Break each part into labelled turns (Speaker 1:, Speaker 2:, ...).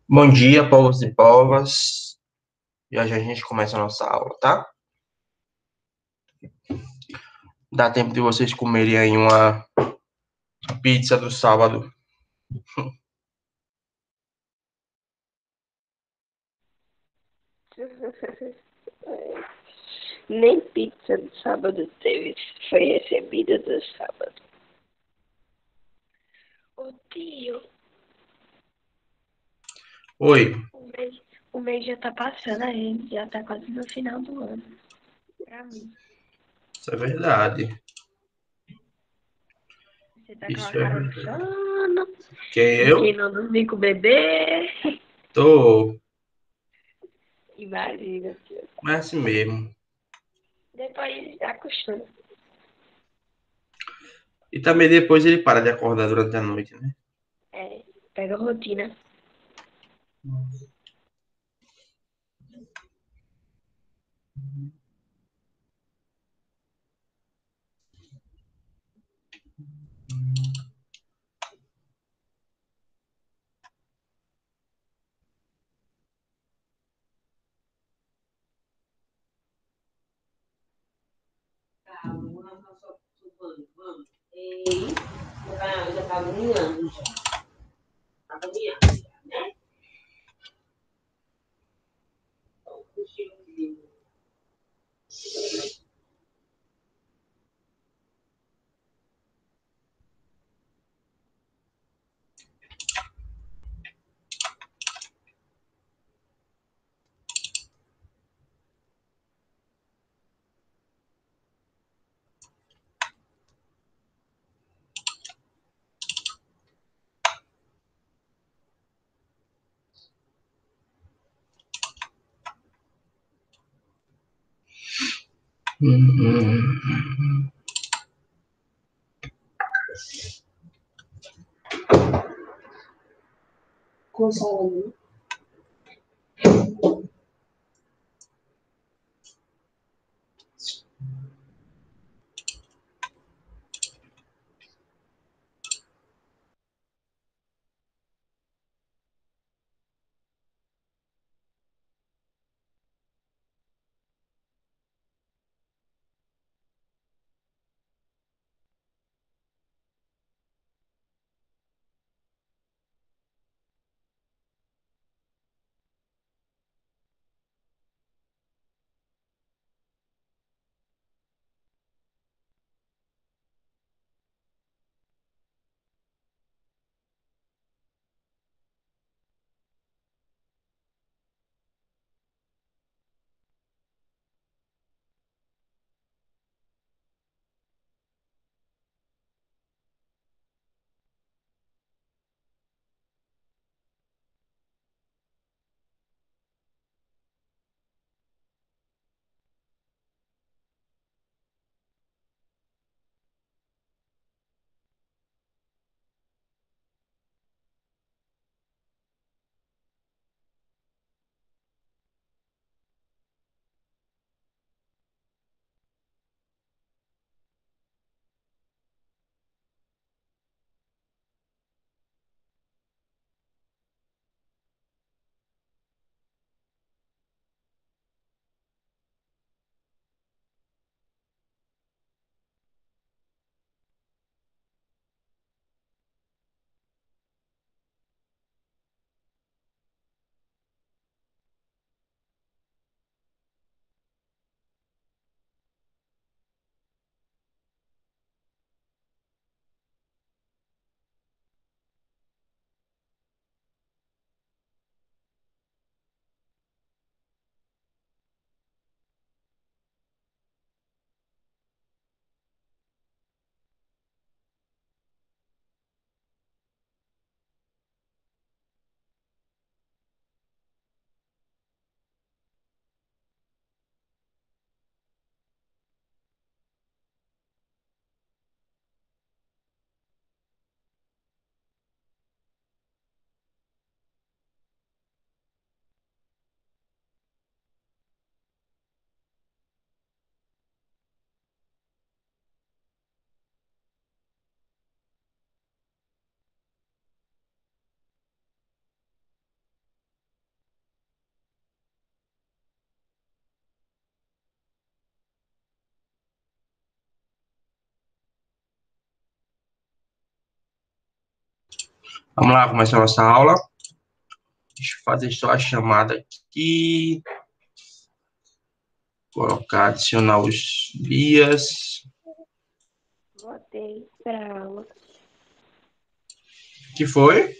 Speaker 1: Bom dia, povos e povas. Já já a gente começa a nossa aula, tá? Dá tempo de vocês comerem aí uma pizza do sábado.
Speaker 2: Nem pizza do sábado teve, foi recebida do sábado. Ô tio,
Speaker 1: Oi,
Speaker 2: o mês já tá passando, a gente já tá quase no final do ano. Pra mim.
Speaker 1: isso é verdade.
Speaker 2: Você tá com a
Speaker 1: Isso é
Speaker 2: cara de
Speaker 1: verdade.
Speaker 2: sono,
Speaker 1: Quem
Speaker 2: de quem
Speaker 1: eu?
Speaker 2: não dormiu com o bebê.
Speaker 1: Tô,
Speaker 2: Imagina, tio.
Speaker 1: mas é assim mesmo.
Speaker 2: Depois acostuma.
Speaker 1: E também depois ele para de acordar durante a noite, né?
Speaker 2: É, pega a rotina.
Speaker 1: Já tá agoniando já. Com salame. Vamos lá, começar a nossa aula. Deixa eu fazer só a chamada aqui. Colocar, adicionar os dias.
Speaker 2: Voltei pra aula.
Speaker 1: Que foi?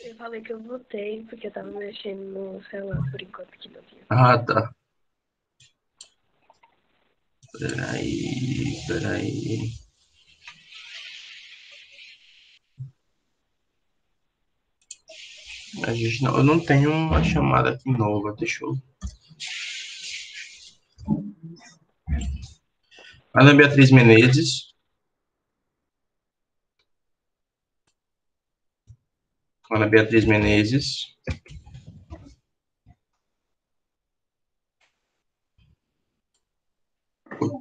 Speaker 2: Eu falei que eu voltei porque eu tava mexendo no celular por enquanto que não tinha.
Speaker 1: Ah, tá. Peraí. Eu não tenho uma chamada aqui nova. Deixa eu. Ana Beatriz Menezes. Ana Beatriz Menezes.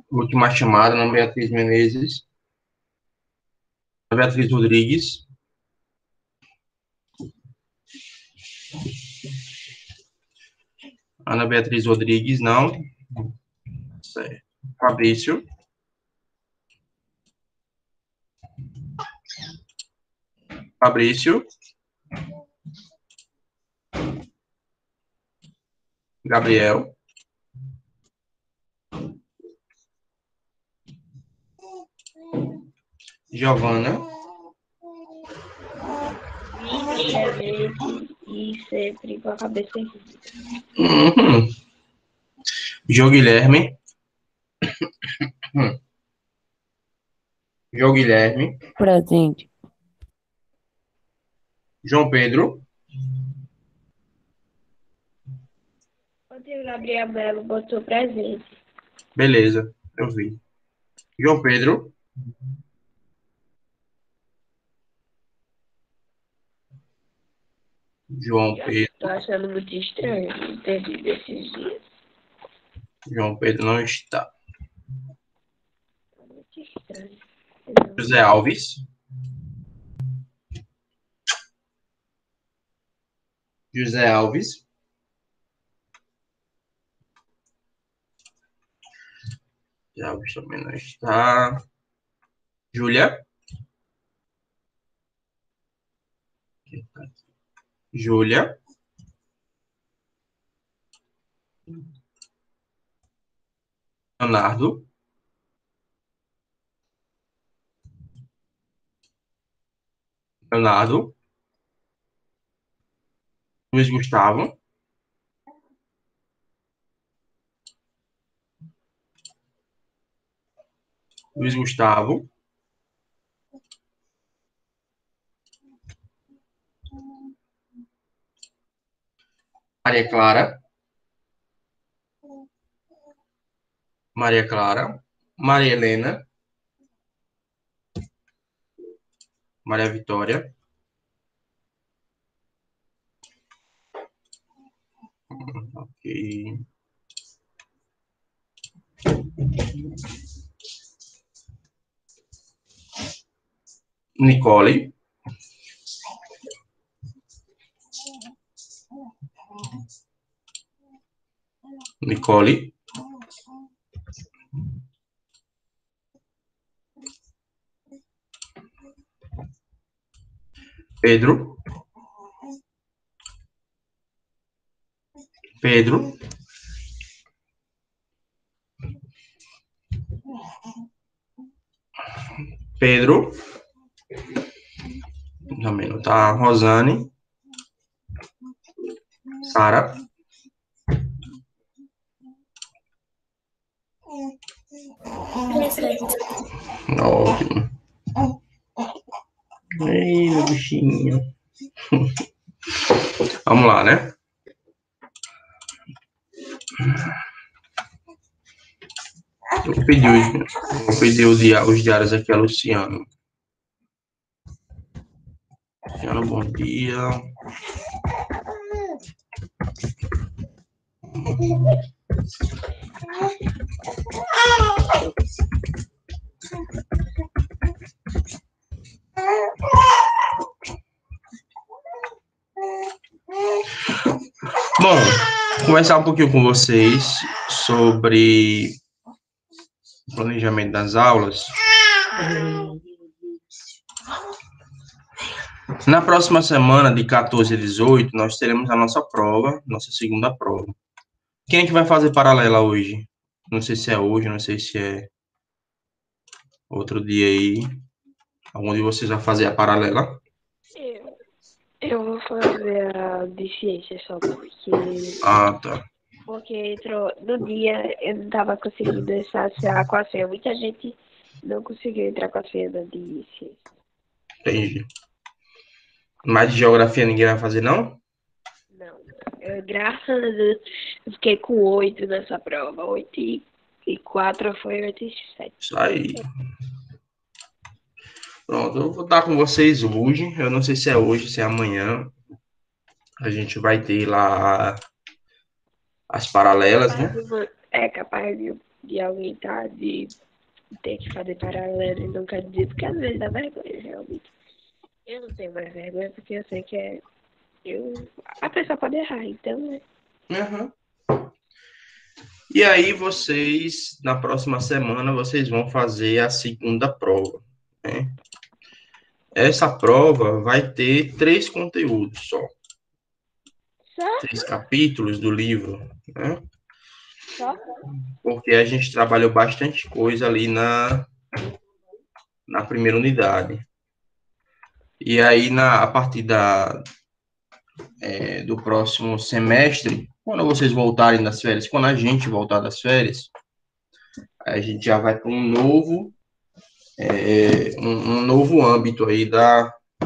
Speaker 1: Última chamada, Ana Beatriz Menezes. Ana Beatriz Rodrigues. Ana Beatriz Rodrigues, não. Certo. Fabrício. Fabrício. Gabriel. Giovana.
Speaker 2: E sempre com a cabeça erguida.
Speaker 1: João Guilherme. João Guilherme.
Speaker 3: Presente.
Speaker 1: João Pedro.
Speaker 2: Ontem o Gabriel Melo botou presente.
Speaker 1: Beleza, eu vi. João Pedro. João Pedro.
Speaker 2: Tô achando muito estranho não ter vindo esses dias.
Speaker 1: João Pedro não está.
Speaker 2: Muito estranho.
Speaker 1: José Alves. José Alves. José Alves também não está. Júlia. Júlia. Leonardo. Leonardo. Luiz Gustavo. Luiz Gustavo. Maria Clara. Maria Clara. Maria Helena. Maria Vitória. Ok. Nicole. Nicole. Pedro. Pedro. Pedro. Também não tá. Rosane. Sara. Ótimo. Ei, meu bichinho. Vamos lá, né? Vou pedir os diários aqui a Luciano. Luciano, bom dia. Bom, conversar um pouquinho com vocês sobre o planejamento das aulas. Na próxima semana, de 14 a 18, nós teremos a nossa prova, nossa segunda prova. Quem é que vai fazer paralela hoje? Não sei se é hoje, não sei se é outro dia aí. Algum de vocês vai fazer a paralela?
Speaker 2: Eu, eu vou fazer a de ciência só
Speaker 1: Ah, tá.
Speaker 2: porque entrou no dia eu não tava conseguindo estaciar com a senha. Muita gente não conseguiu entrar com a senha da de ciência.
Speaker 1: Entendi. Mas de geografia ninguém vai fazer, não?
Speaker 2: Não. Graças a Deus, eu fiquei com 8 nessa prova. 8 e 4 foi 8 e 7.
Speaker 1: Isso aí. Pronto, eu vou estar com vocês hoje. Eu não sei se é hoje, se é amanhã. A gente vai ter lá as paralelas, né?
Speaker 2: É capaz de alguém de ter que fazer paralelo e nunca dizer, porque às vezes dá vergonha, realmente. Eu não tenho mais vergonha porque eu sei que a pessoa pode errar, então, né?
Speaker 1: Uhum. E aí vocês, na próxima semana, vocês vão fazer a segunda prova, né? Essa prova vai ter 3 conteúdos só.
Speaker 2: Só?
Speaker 1: 3 capítulos do livro, né?
Speaker 2: Só?
Speaker 1: Porque a gente trabalhou bastante coisa ali na primeira unidade. E aí, a partir do próximo semestre, quando vocês voltarem das férias, quando a gente voltar das férias, a gente já vai para um novo âmbito aí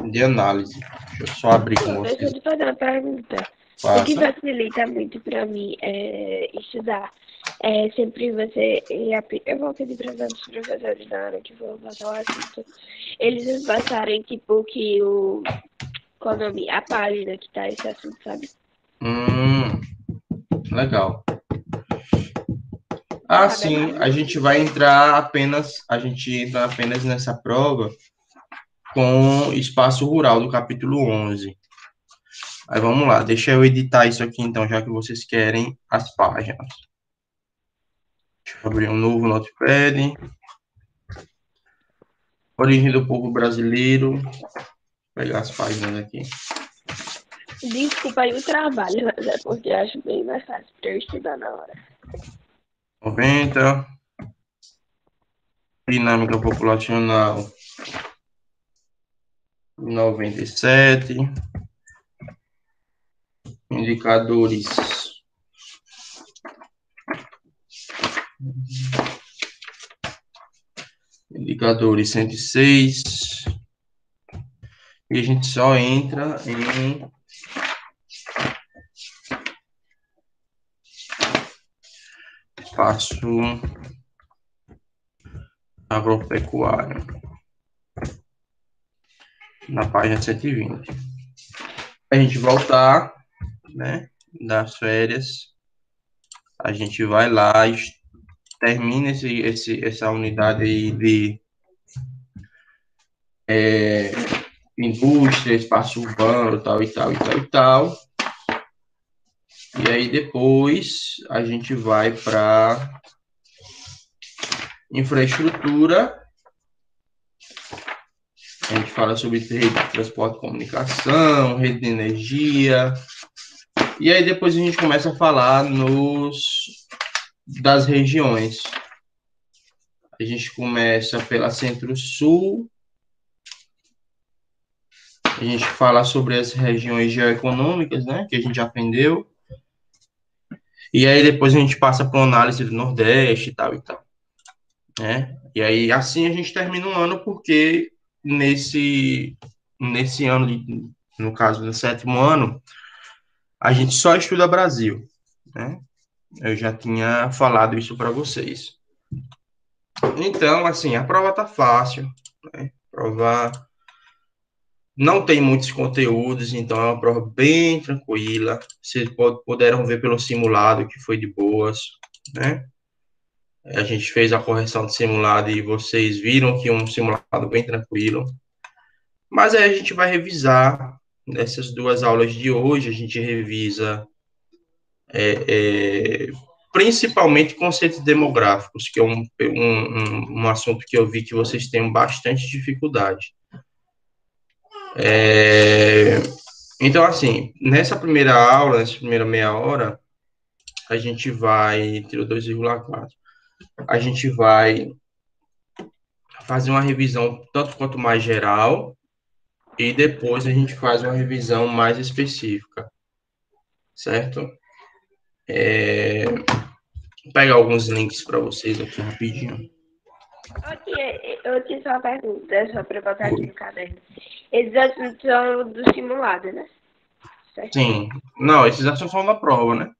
Speaker 1: de análise. Deixa eu só abrir com
Speaker 2: Não, deixa eu
Speaker 1: vocês.
Speaker 2: te fazer uma pergunta. O que
Speaker 1: Faça.
Speaker 2: facilita muito para mim é estudar. É sempre você. Eu vou pedir para os outros professores na hora que for passar o assunto. Eles nos passarem, tipo, que o. Qual o nome? A página que tá esse assunto, sabe?
Speaker 1: Legal.
Speaker 2: Você
Speaker 1: Ah,
Speaker 2: sabe a
Speaker 1: sim,
Speaker 2: página?
Speaker 1: a gente entra apenas nessa prova com espaço rural do capítulo 11. Aí vamos lá, deixa eu editar isso aqui então, já que vocês querem as páginas. Deixa eu abrir um novo notepad. Origem do povo brasileiro. Vou pegar as páginas aqui.
Speaker 2: Desculpa aí o trabalho, mas é porque eu acho bem mais fácil para eu estudar na hora.
Speaker 1: 90. Dinâmica populacional. 97. Indicadores. Indicadores 106. E a gente só entra em espaço agropecuário, na página 120. A gente voltar, né, das férias, a gente vai lá e termina essa unidade aí de indústria, espaço urbano, tal e tal e tal e tal. E aí depois a gente vai para infraestrutura. A gente fala sobre rede de transporte e comunicação, rede de energia. E aí depois a gente começa a falar das regiões. A gente começa pela Centro-Sul. A gente fala sobre as regiões geoeconômicas, né, que a gente já aprendeu. E aí depois a gente passa para uma análise do Nordeste e tal e tal, né? E aí assim a gente termina um ano porque nesse ano, no caso do 7º ano, a gente só estuda Brasil, né? Eu já tinha falado isso para vocês. Então, assim, a prova tá fácil, né? A prova não tem muitos conteúdos, então é uma prova bem tranquila. Vocês puderam ver pelo simulado que foi de boas, né? A gente fez a correção de simulado e vocês viram que é um simulado bem tranquilo. Mas aí a gente vai revisar nessas 2 aulas de hoje, a gente revisa principalmente conceitos demográficos, que é um assunto que eu vi que vocês têm bastante dificuldade. Então, assim, nessa primeira aula, nessa primeira meia hora, a gente vai, tirou 2,4, a gente vai fazer uma revisão tanto quanto mais geral e depois a gente faz uma revisão mais específica, certo? Vou pegar alguns links para vocês aqui rapidinho.
Speaker 2: Eu tinha só uma pergunta, só para botar aqui no caderno. Esses assuntos são do simulado, né? Certo?
Speaker 1: Sim, não, esses assuntos são da prova, né?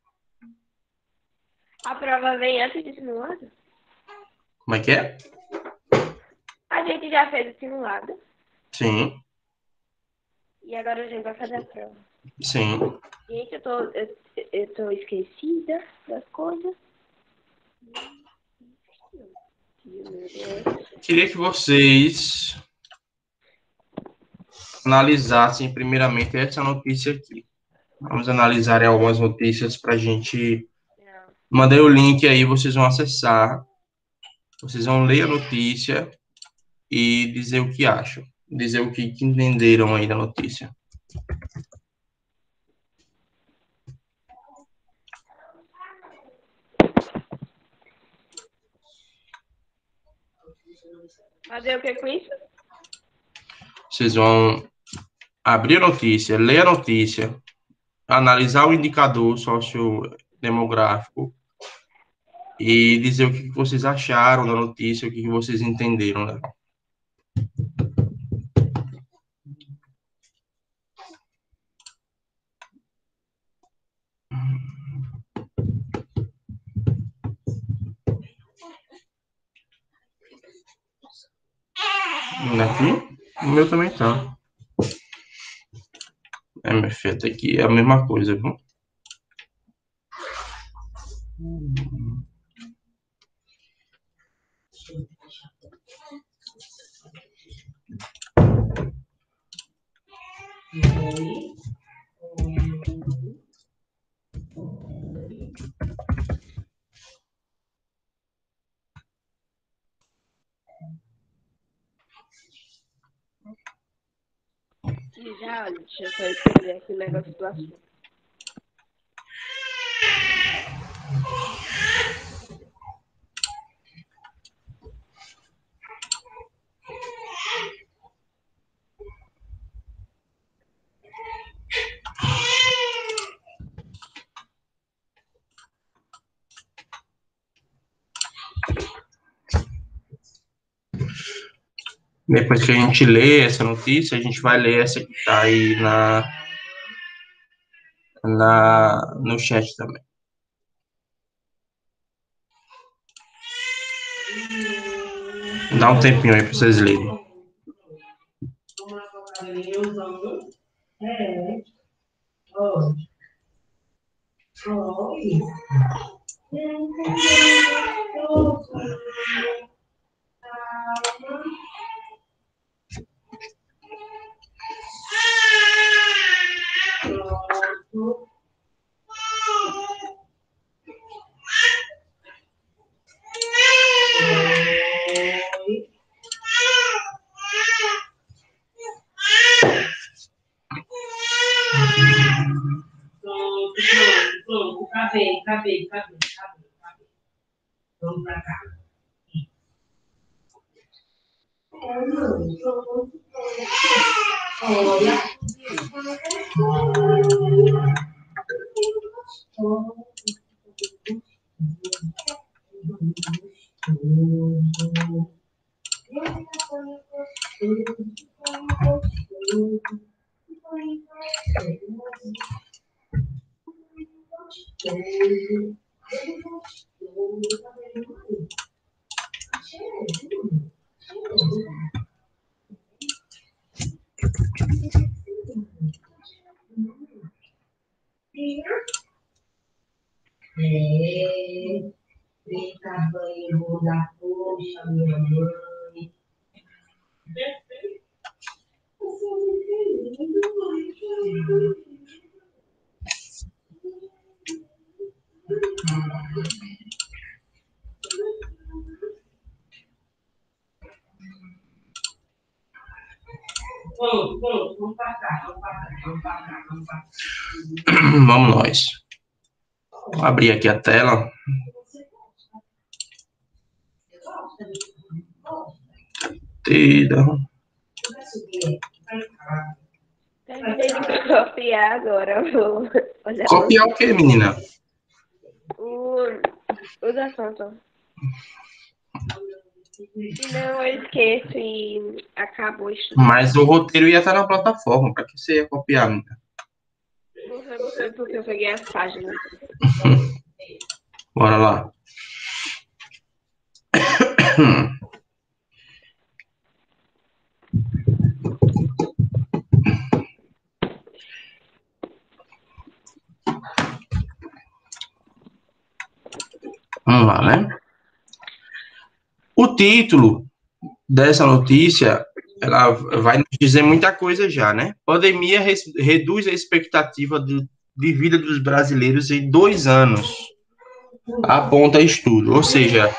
Speaker 2: A prova vem antes do simulado?
Speaker 1: Como é que é?
Speaker 2: A gente já fez o simulado
Speaker 1: Sim,
Speaker 2: e agora a gente vai fazer a prova.
Speaker 1: sim.
Speaker 2: Gente, eu tô esquecida das coisas. Meu Deus.
Speaker 1: Queria que vocês analisassem primeiramente essa notícia aqui. Vamos analisar algumas notícias para a gente.
Speaker 2: Não.
Speaker 1: Mandei o link aí, vocês vão acessar, vocês vão ler a notícia e dizer o que acham, dizer o que entenderam aí da notícia.
Speaker 2: Fazer o que com isso?
Speaker 1: Vocês vão abrir a notícia, ler a notícia, analisar o indicador sociodemográfico e dizer o que vocês acharam da notícia, o que vocês entenderam, né? Aqui, o meu também tá. Meu filho, até aqui é a mesma coisa, viu?
Speaker 2: E já, olha, deixa eu só escrever aqui o negócio do assunto.
Speaker 1: Depois que a gente lê essa notícia, a gente vai ler essa que tá aí no chat também. Dá um tempinho aí para vocês lerem. Acabei. Vamos para cá. Olha. Eita, banheiro da poxa, minha mãe. Vamos Vamos nós. Vou abrir aqui a tela. Tira.
Speaker 2: Terminei de copiar agora. Vou olhar
Speaker 1: Copiar o quê, menina?
Speaker 2: os assuntos. Senão eu esqueço e acabo estudando.
Speaker 1: Mas o roteiro ia estar na plataforma. Para que você ia copiar, menina?
Speaker 2: Porque eu peguei as páginas.
Speaker 1: Bora lá. Vamos lá, né? O título dessa notícia, ela vai nos dizer muita coisa já, né? Pandemia reduz a expectativa de vida dos brasileiros em 2 anos, aponta estudo. Ou seja,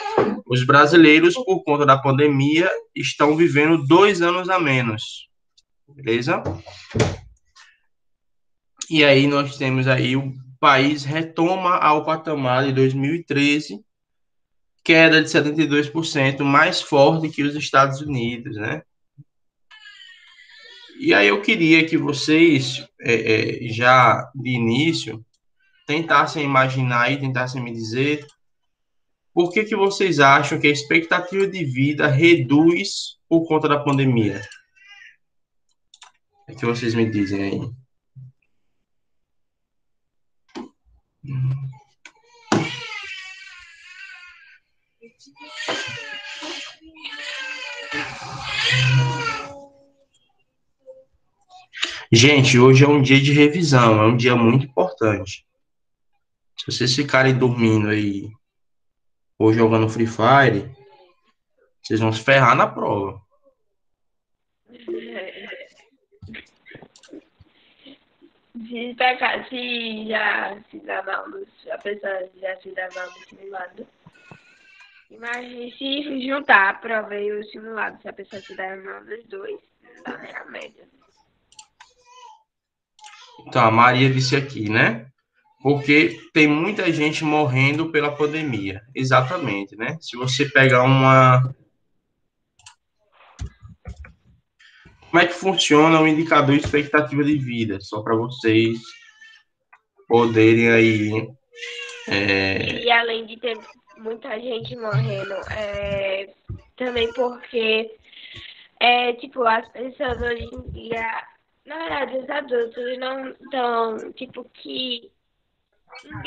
Speaker 1: os brasileiros, por conta da pandemia, estão vivendo 2 anos a menos, beleza? E aí nós temos aí o país retoma ao patamar de 2013, queda de 72%, mais forte que os Estados Unidos, né? E aí eu queria que vocês, já de início, tentassem imaginar e tentassem me dizer por que que vocês acham que a expectativa de vida reduz por conta da pandemia? O que vocês me dizem aí? Gente, hoje é um dia de revisão, é um dia muito importante. Se vocês ficarem dormindo aí ou jogando Free Fire, vocês vão se ferrar na prova.
Speaker 2: Se já se dá mal, apesar de já se dar mal no simulado. Imagine se juntar a prova e o simulado, se a pessoa se der mal dos dois, não dá nem a média.
Speaker 1: Então, a Maria disse aqui, né? Porque tem muita gente morrendo pela pandemia. Exatamente, né? Se você pegar uma. Como é que funciona o indicador de expectativa de vida? Só para vocês poderem aí.
Speaker 2: E além de ter muita gente morrendo, também porque, tipo, as pessoas hoje em dia, na verdade, os adultos não estão, tipo, que estão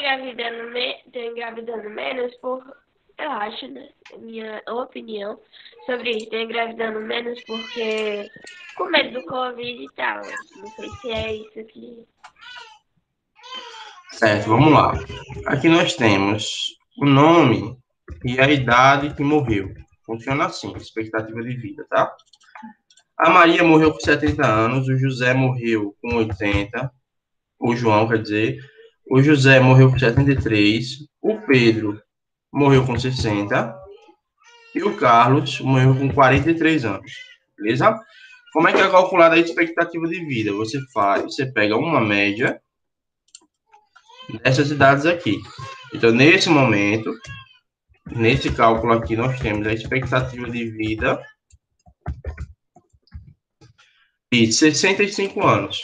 Speaker 2: engravidando menos por, eu acho, né, minha opinião sobre isso, estão engravidando menos porque com medo do Covid e tal. Não sei se é isso que...
Speaker 1: Certo, vamos lá. Aqui nós temos o nome e a idade que morreu. Funciona assim, expectativa de vida, tá? A Maria morreu com 70 anos, o José morreu com 80, o João, quer dizer, o José morreu com 73, o Pedro morreu com 60 e o Carlos morreu com 43 anos, beleza? Como é que é calculada a expectativa de vida? Você pega uma média dessas idades aqui. Então, nesse momento, nesse cálculo aqui, nós temos a expectativa de vida de 65 anos.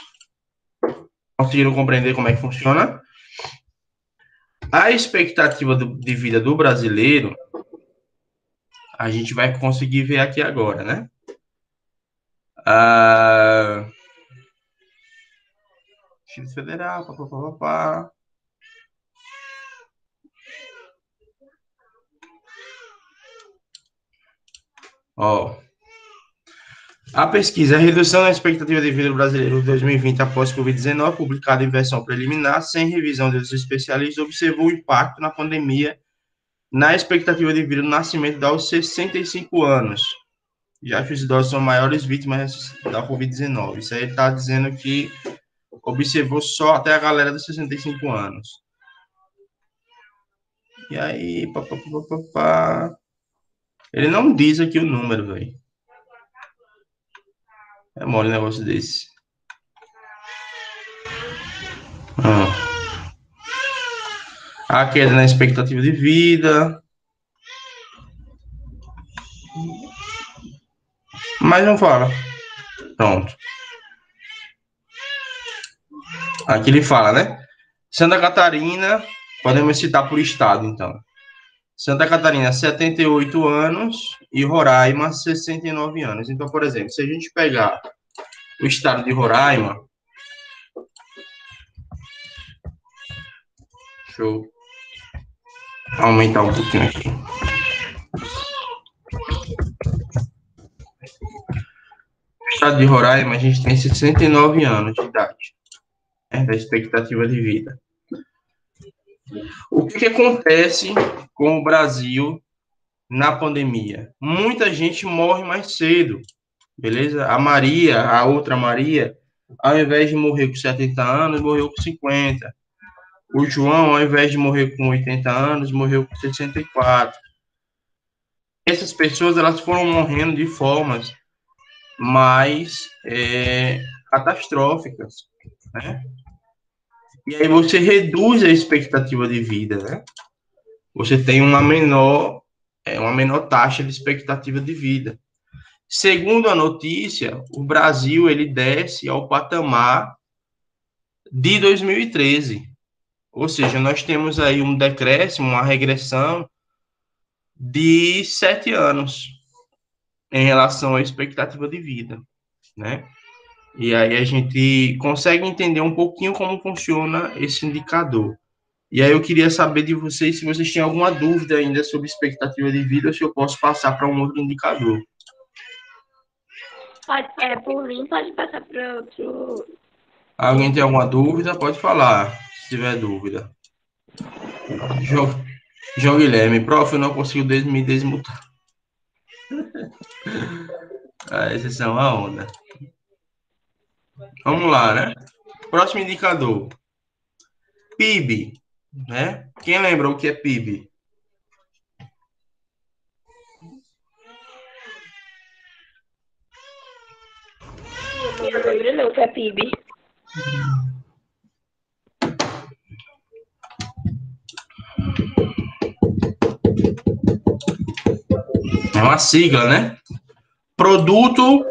Speaker 1: Conseguiram compreender como é que funciona? A expectativa de vida do brasileiro, a gente vai conseguir ver aqui agora, né? Distrito Federal, papapá. Ó, a pesquisa, a redução da expectativa de vida do brasileiro em 2020 após Covid-19, publicada em versão preliminar, sem revisão dos especialistas, observou o impacto na pandemia na expectativa de vida do nascimento aos 65 anos, já que os idosos são maiores vítimas da Covid-19. Isso aí está dizendo que observou só até a galera dos 65 anos. E aí, papapá. Ele não diz aqui o número, velho. É mole um negócio desse. A queda na expectativa de vida. Mas não fala. Pronto. Aqui ele fala, né? Santa Catarina, podemos citar por estado, então. Santa Catarina, 78 anos e Roraima, 69 anos. Então, por exemplo, se a gente pegar o estado de Roraima, deixa eu aumentar um pouquinho aqui. No estado de Roraima, a gente tem 69 anos de idade, né, da expectativa de vida. O que acontece com o Brasil na pandemia? Muita gente morre mais cedo, beleza? A Maria, a outra Maria, ao invés de morrer com 70 anos, morreu com 50. O João, ao invés de morrer com 80 anos, morreu com 64. Essas pessoas, elas foram morrendo de formas mais catastróficas, né? E aí você reduz a expectativa de vida, né? Você tem uma menor taxa de expectativa de vida. Segundo a notícia, o Brasil ele desce ao patamar de 2013. Ou seja, nós temos aí um decréscimo, uma regressão de 7 anos em relação à expectativa de vida, né? E aí a gente consegue entender um pouquinho como funciona esse indicador. E aí eu queria saber de vocês se vocês têm alguma dúvida ainda sobre expectativa de vida ou se eu posso passar para um outro indicador.
Speaker 2: Por mim, pode passar para outro.
Speaker 1: Alguém tem alguma dúvida? Pode falar, se tiver dúvida. João Guilherme, prof, eu não consigo me desmutar. Ah, esses são a onda. Vamos lá, né? Próximo indicador. PIB, né? Quem lembra o que é PIB?
Speaker 2: Eu não lembro não, que é PIB.
Speaker 1: É uma sigla, né? Produto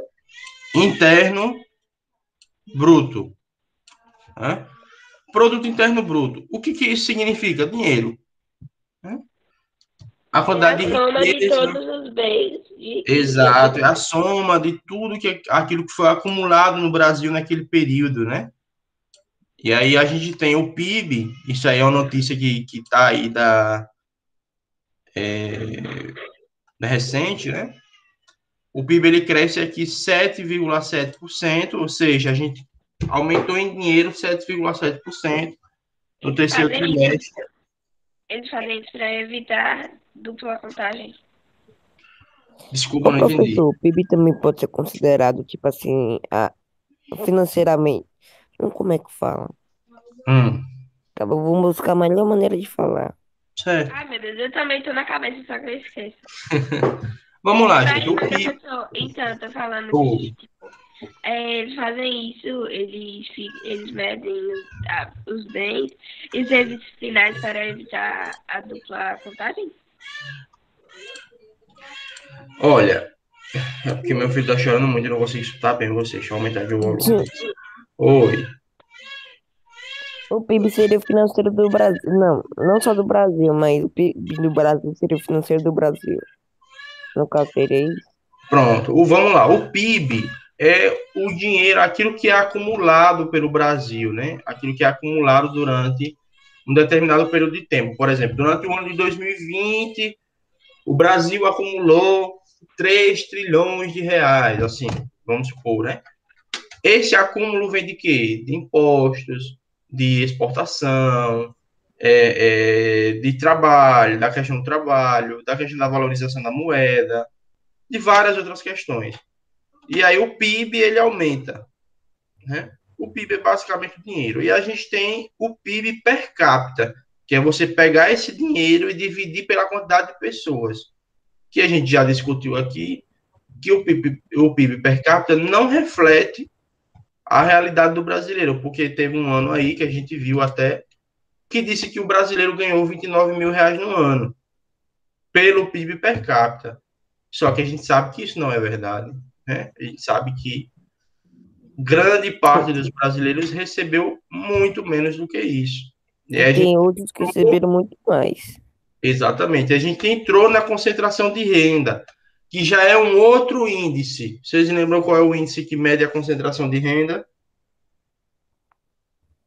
Speaker 1: Interno Bruto. Né? Produto Interno Bruto. O que isso significa? Dinheiro. Né? A
Speaker 2: É a
Speaker 1: quantidade de
Speaker 2: soma de
Speaker 1: riqueza.
Speaker 2: todos os bens e
Speaker 1: Exato, é a
Speaker 2: serviços.
Speaker 1: soma de tudo aquilo que foi acumulado no Brasil naquele período, né? E aí a gente tem o PIB, isso aí é uma notícia que está aí da recente, né? O PIB ele cresce aqui 7,7%, ou seja, a gente aumentou em dinheiro 7,7% no
Speaker 2: Eles
Speaker 1: terceiro
Speaker 2: fazem isso,
Speaker 1: trimestre.
Speaker 2: eles fazem isso para evitar dupla contagem.
Speaker 1: Desculpa,
Speaker 3: Ô,
Speaker 1: não entendi.
Speaker 3: professor, o PIB também pode ser considerado, tipo assim, financeiramente. Como é que fala? Vamos buscar a melhor maneira de falar.
Speaker 1: Certo.
Speaker 2: Ai, meu Deus, eu também tô na cabeça, só que eu esqueço.
Speaker 1: Vamos lá,
Speaker 2: Mas,
Speaker 1: gente. O PIB.
Speaker 2: professor, então, eu tô falando
Speaker 1: Oh,
Speaker 2: que, tipo, eles fazem isso, eles medem os bens e os serviços finais para evitar a dupla contagem?
Speaker 1: olha, é porque meu filho tá chorando muito e não consigo escutar bem vocês. Deixa eu aumentar aqui o volume. Oi.
Speaker 3: O PIB seria o financeiro do Brasil. Não, não só do Brasil, mas o PIB do Brasil seria o financeiro do Brasil. No caso, seria isso.
Speaker 1: Pronto. Vamos lá. O PIB é o dinheiro, aquilo que é acumulado pelo Brasil, né? Aquilo que é acumulado durante um determinado período de tempo. Por exemplo, durante o ano de 2020, o Brasil acumulou 3 trilhões de reais, assim, vamos supor, né? Esse acúmulo vem de quê? De impostos, de exportação, de trabalho, da questão do trabalho, da questão da valorização da moeda, de várias outras questões. E aí o PIB ele aumenta, né? O PIB é basicamente o dinheiro. E a gente tem o PIB per capita, que é você pegar esse dinheiro e dividir pela quantidade de pessoas. Que a gente já discutiu aqui, que o PIB per capita não reflete a realidade do brasileiro, porque teve um ano aí que a gente viu até que disse que o brasileiro ganhou 29 mil reais no ano, pelo PIB per capita. Só que a gente sabe que isso não é verdade. Né? A gente sabe que grande parte dos brasileiros recebeu muito menos do que isso. E
Speaker 3: E
Speaker 1: a gente
Speaker 3: tem outros que receberam muito mais.
Speaker 1: Exatamente. A gente entrou na concentração de renda, que já é um outro índice. Vocês lembram qual é o índice que mede a concentração de renda?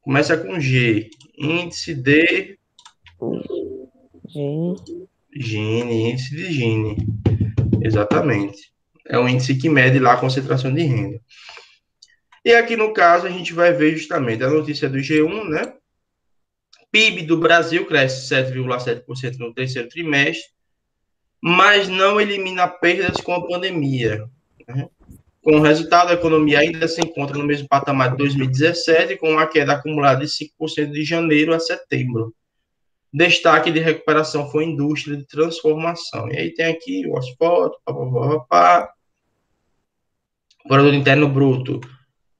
Speaker 1: Começa com G. Índice de
Speaker 3: Gente,
Speaker 1: Gini, índice de Gini. Exatamente. É o índice que mede lá a concentração de renda. E aqui no caso a gente vai ver justamente a notícia do G1, né? PIB do Brasil cresce 7,7% no terceiro trimestre, mas não elimina perdas com a pandemia. Né? Com o resultado, a economia ainda se encontra no mesmo patamar de 2017, com uma queda acumulada de 5% de janeiro a setembro. Destaque de recuperação foi a indústria de transformação. E aí tem aqui o Oxford, o produto interno bruto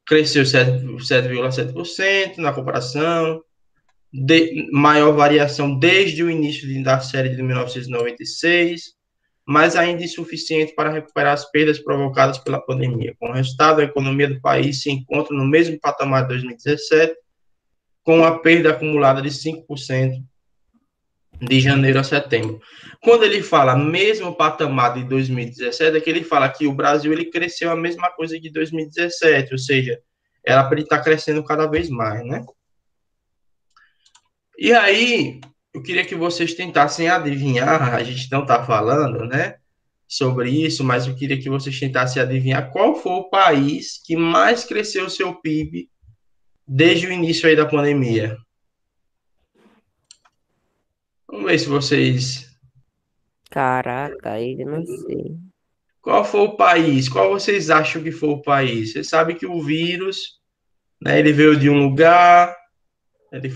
Speaker 1: cresceu 7,7% na comparação, maior variação desde o início da série de 1996, mas ainda insuficiente para recuperar as perdas provocadas pela pandemia. Com o resultado, a economia do país se encontra no mesmo patamar de 2017, com a perda acumulada de 5% de janeiro a setembro. Quando ele fala mesmo patamar de 2017, é que ele fala que o Brasil ele cresceu a mesma coisa de 2017, ou seja, ela está crescendo cada vez mais, né? E aí, eu queria que vocês tentassem adivinhar, a gente não está falando, né, sobre isso, mas eu queria que vocês tentassem adivinhar qual foi o país que mais cresceu o seu PIB desde o início aí da pandemia. Vamos ver se vocês...
Speaker 3: caraca, ele não sei.
Speaker 1: Qual foi o país? Qual vocês acham que foi o país? Você sabe que o vírus, né, ele veio de um lugar, ele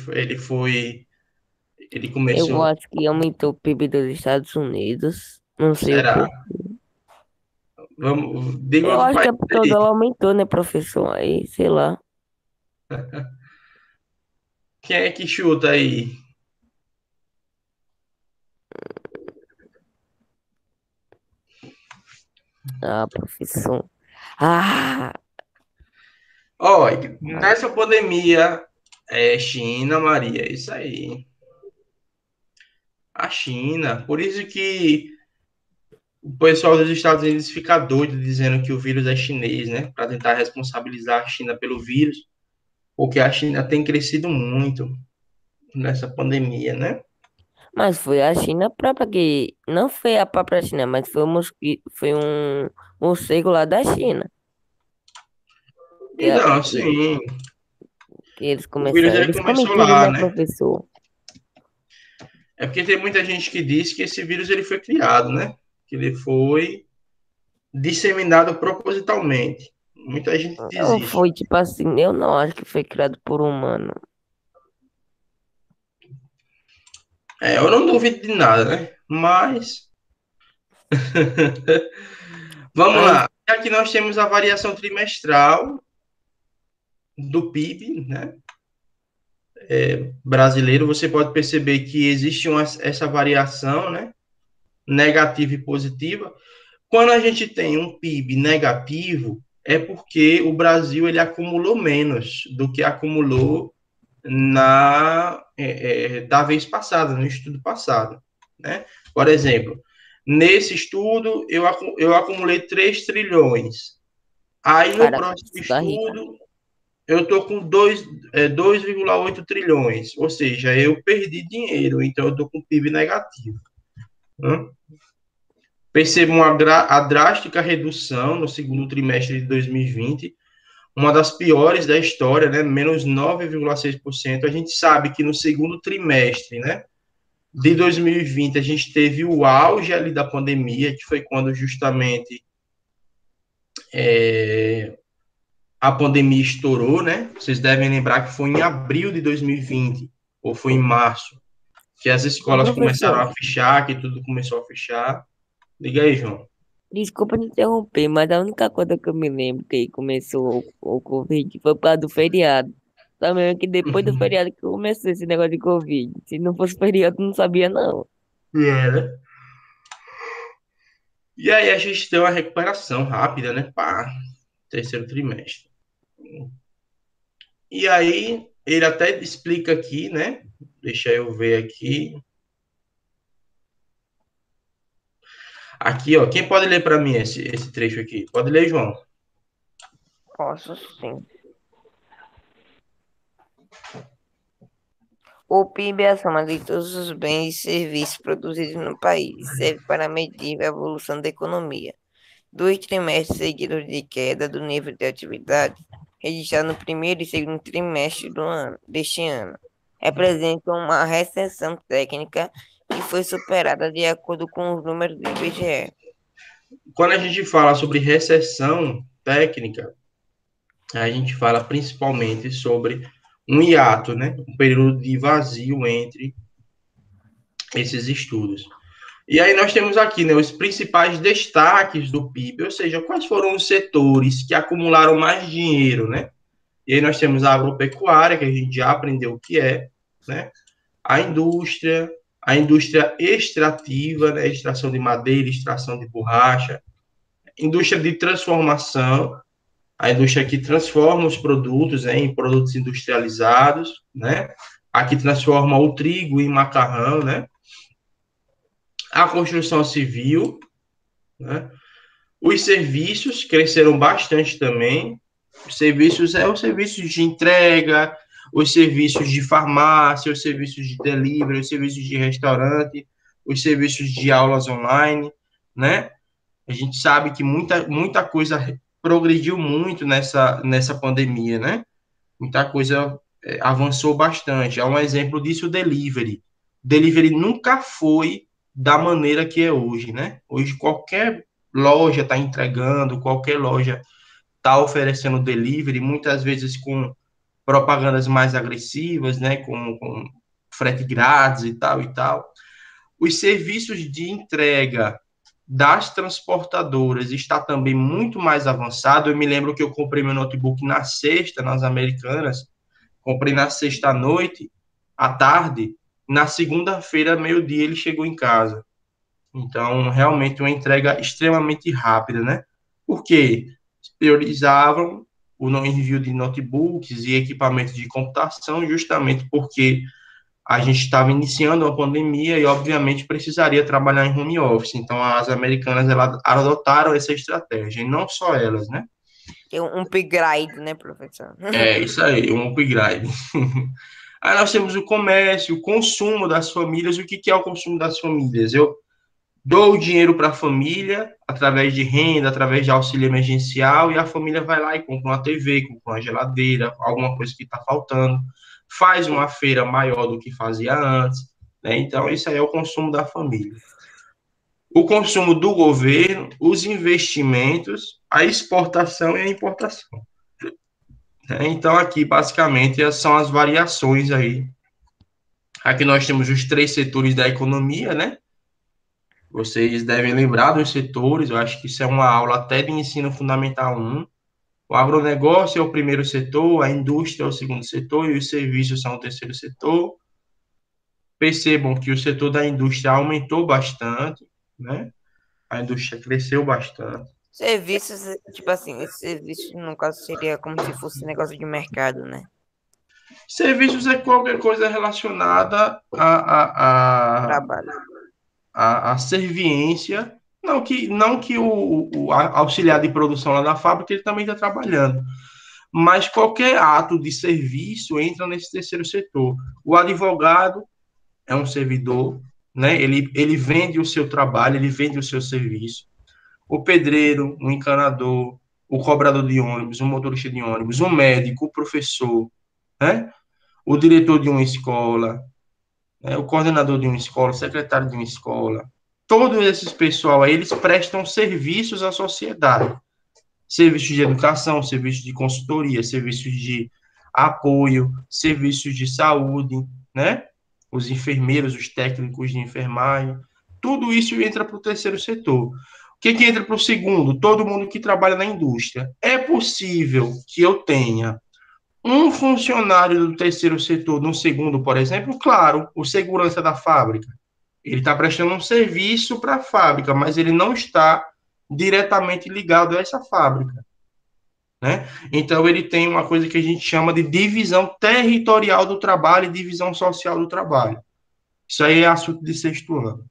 Speaker 3: Eu
Speaker 1: começou...
Speaker 3: acho que aumentou o PIB dos Estados Unidos. Não sei o
Speaker 1: Será?
Speaker 3: porquê.
Speaker 1: Vamos, diga
Speaker 3: Eu
Speaker 1: outro
Speaker 3: acho que
Speaker 1: país
Speaker 3: é porque o
Speaker 1: aí.
Speaker 3: dólar aumentou, né, professor? Aí, sei lá.
Speaker 1: Quem é que chuta aí?
Speaker 3: Ah, professor. Ah,
Speaker 1: Olha, nessa pandemia, China, Maria, é isso aí. A China. Por isso que o pessoal dos Estados Unidos fica doido dizendo que o vírus é chinês, né? Para tentar responsabilizar a China pelo vírus, porque a China tem crescido muito nessa pandemia, né?
Speaker 3: mas foi a China própria que. Não foi a própria China, mas foi um, foi um morcego lá da China. Que,
Speaker 1: Não,
Speaker 3: que,
Speaker 1: sim.
Speaker 3: que eles
Speaker 1: O vírus
Speaker 3: começaram.
Speaker 1: ele
Speaker 3: Eles comem
Speaker 1: começou
Speaker 3: tudo,
Speaker 1: lá,
Speaker 3: né,
Speaker 1: né?
Speaker 3: professor?
Speaker 1: É porque tem muita gente que diz que esse vírus ele foi criado, né? Que ele foi disseminado propositalmente. Muita gente diz
Speaker 3: Não
Speaker 1: isso.
Speaker 3: foi tipo assim, eu não acho que foi criado por humano.
Speaker 1: Eu não duvido de nada, né? Mas vamos
Speaker 3: Mas,
Speaker 1: lá. Aqui nós temos a variação trimestral do PIB, né? Brasileiro. Você pode perceber que existe essa variação, né? Negativa e positiva. Quando a gente tem um PIB negativo, é porque o Brasil ele acumulou menos do que acumulou da vez passada, no estudo passado. Né? Por exemplo, nesse estudo eu acumulei 3 trilhões. Aí no
Speaker 3: cara,
Speaker 1: próximo
Speaker 3: isso dá rico.
Speaker 1: estudo eu estou com 2,8 trilhões, ou seja, eu perdi dinheiro, então eu estou com PIB negativo. Né? Percebo a drástica redução no segundo trimestre de 2020, uma das piores da história, né? Menos 9,6%. A gente sabe que no segundo trimestre, né, de 2020, a gente teve o auge ali da pandemia, que foi quando justamente a pandemia estourou, né? Vocês devem lembrar que foi em abril de 2020, ou foi em março, que as
Speaker 3: Ô,
Speaker 1: escolas começaram
Speaker 3: professor,
Speaker 1: a fechar, que tudo começou a fechar. Liga aí, João.
Speaker 3: desculpa te interromper, mas a única coisa que eu me lembro que começou o Covid foi por causa do feriado. Também que depois do feriado que começou esse negócio de Covid. Se não fosse feriado, eu não sabia, não.
Speaker 1: É, né? E aí a gente tem uma recuperação rápida, né? Pá, terceiro trimestre. E aí ele até explica aqui, né? Deixa eu ver aqui. Aqui, ó. Quem pode ler para mim esse trecho aqui? Pode ler, João.
Speaker 3: Posso sim. O PIB é a soma de todos os bens e serviços produzidos no país. Serve para medir a evolução da economia. 2 trimestres seguidos de queda do nível de atividade, registrado no primeiro e segundo trimestre deste ano, representam uma recessão técnica que foi superada de acordo com os números do IBGE.
Speaker 1: Quando a gente fala sobre recessão técnica, a gente fala principalmente sobre um hiato, né? Um período de vazio entre esses estudos. E aí nós temos aqui, né, os principais destaques do PIB, ou seja, quais foram os setores que acumularam mais dinheiro, né? E aí nós temos a agropecuária, que a gente já aprendeu o que é, né? A indústria extrativa, né? Extração de madeira, extração de borracha, indústria de transformação, a indústria que transforma os produtos, né, em produtos industrializados, né? Aqui transforma o trigo em macarrão, né? A construção civil, né? Os serviços cresceram bastante também. Os serviços os serviços de entrega, os serviços de farmácia, os serviços de delivery, os serviços de restaurante, os serviços de aulas online, né? A gente sabe que muita coisa progrediu muito nessa pandemia, né? Muita coisa avançou bastante. Há um exemplo disso, o delivery. Delivery nunca foi da maneira que é hoje, né? Hoje qualquer loja está entregando, qualquer loja está oferecendo delivery, muitas vezes com propagandas mais agressivas, né? Com frete grátis e tal e tal. Os serviços de entrega das transportadoras está também muito mais avançado. Eu me lembro que eu comprei meu notebook na sexta, nas Americanas, comprei na sexta à noite, à tarde, na segunda-feira, meio-dia, ele chegou em casa. Então, realmente, uma entrega extremamente rápida, né? Porque priorizavam o envio de notebooks e equipamentos de computação, justamente porque a gente estava iniciando uma pandemia e, obviamente, precisaria trabalhar em home office. Então, as americanas elas adotaram essa estratégia, e não só elas, né?
Speaker 3: Tem um upgrade, né, professor?
Speaker 1: É isso aí, um upgrade. Aí nós temos o comércio, o consumo das famílias. O que é o consumo das famílias? Eu dou o dinheiro para a família através de renda, através de auxílio emergencial, e a família vai lá e compra uma TV, compra uma geladeira, alguma coisa que está faltando, faz uma feira maior do que fazia antes, né? Então, isso aí é o consumo da família. O consumo do governo, os investimentos, a exportação e a importação. Então, aqui, basicamente, são as variações aí. Aqui nós temos os três setores da economia, né? Vocês devem lembrar dos setores, eu acho que isso é uma aula até de ensino fundamental 1. O agronegócio é o primeiro setor, a indústria é o segundo setor e os serviços são o terceiro setor. Percebam que o setor da indústria aumentou bastante, né? A indústria cresceu bastante.
Speaker 3: Serviços, tipo assim, esse serviço no caso seria como se fosse negócio de mercado, né?
Speaker 1: Serviços é qualquer coisa relacionada
Speaker 3: Trabalho.
Speaker 1: a serviência, não que o auxiliar de produção lá da fábrica ele também está trabalhando, mas qualquer ato de serviço entra nesse terceiro setor. O advogado é um servidor, né? Ele vende o seu trabalho, ele vende o seu serviço. O pedreiro, o encanador, o cobrador de ônibus, o motorista de ônibus, o médico, o professor, né? O diretor de uma escola, o coordenador de uma escola, o secretário de uma escola, todos esses pessoal aí, eles prestam serviços à sociedade. Serviços de educação, serviços de consultoria, serviços de apoio, serviços de saúde, né? Os enfermeiros, os técnicos de enfermagem, tudo isso entra para o terceiro setor. O que entra para o segundo? Todo mundo que trabalha na indústria. É possível que eu tenha Um funcionário do terceiro setor, no segundo, por exemplo, claro, o segurança da fábrica. Ele está prestando um serviço para a fábrica, mas ele não está diretamente ligado a essa fábrica, né? Então, ele tem uma coisa que a gente chama de divisão territorial do trabalho e divisão social do trabalho. Isso aí é assunto de sexto ano.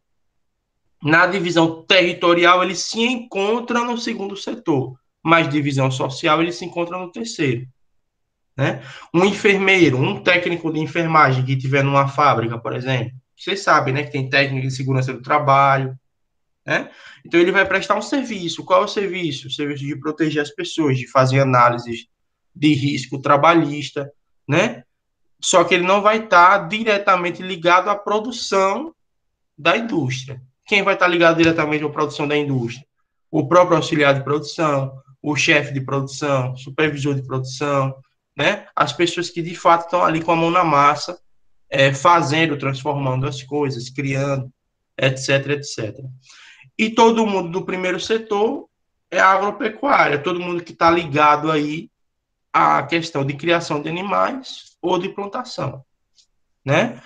Speaker 1: Na divisão territorial, ele se encontra no segundo setor, mas divisão social, ele se encontra no terceiro, né? Um enfermeiro, um técnico de enfermagem que estiver numa fábrica, por exemplo, vocês sabem, né, que tem técnico de segurança do trabalho, né? Então ele vai prestar um serviço. Qual é o serviço? O serviço de proteger as pessoas, de fazer análises de risco trabalhista, né? Só que ele não vai estar diretamente ligado à produção da indústria. Quem vai estar ligado diretamente à produção da indústria? O próprio auxiliar de produção, o chefe de produção, supervisor de produção, né? As pessoas que de fato estão ali com a mão na massa, fazendo, transformando as coisas, criando, etc, etc. E todo mundo do primeiro setor é agropecuária, todo mundo que está ligado aí à questão de criação de animais ou de plantação, né?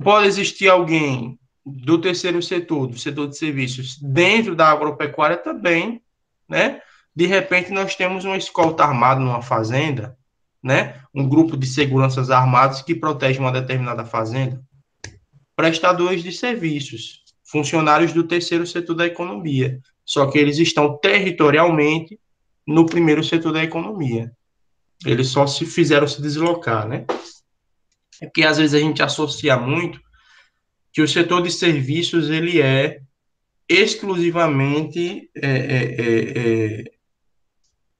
Speaker 1: Pode existir alguém do terceiro setor, do setor de serviços, dentro da agropecuária também, né? De repente nós temos uma escolta armada numa fazenda, né? Um grupo de seguranças armados que protege uma determinada fazenda. Prestadores de serviços, funcionários do terceiro setor da economia, só que eles estão territorialmente no primeiro setor da economia. Eles só se fizeram se deslocar, né? É porque às vezes a gente associa muito que o setor de serviços ele é exclusivamente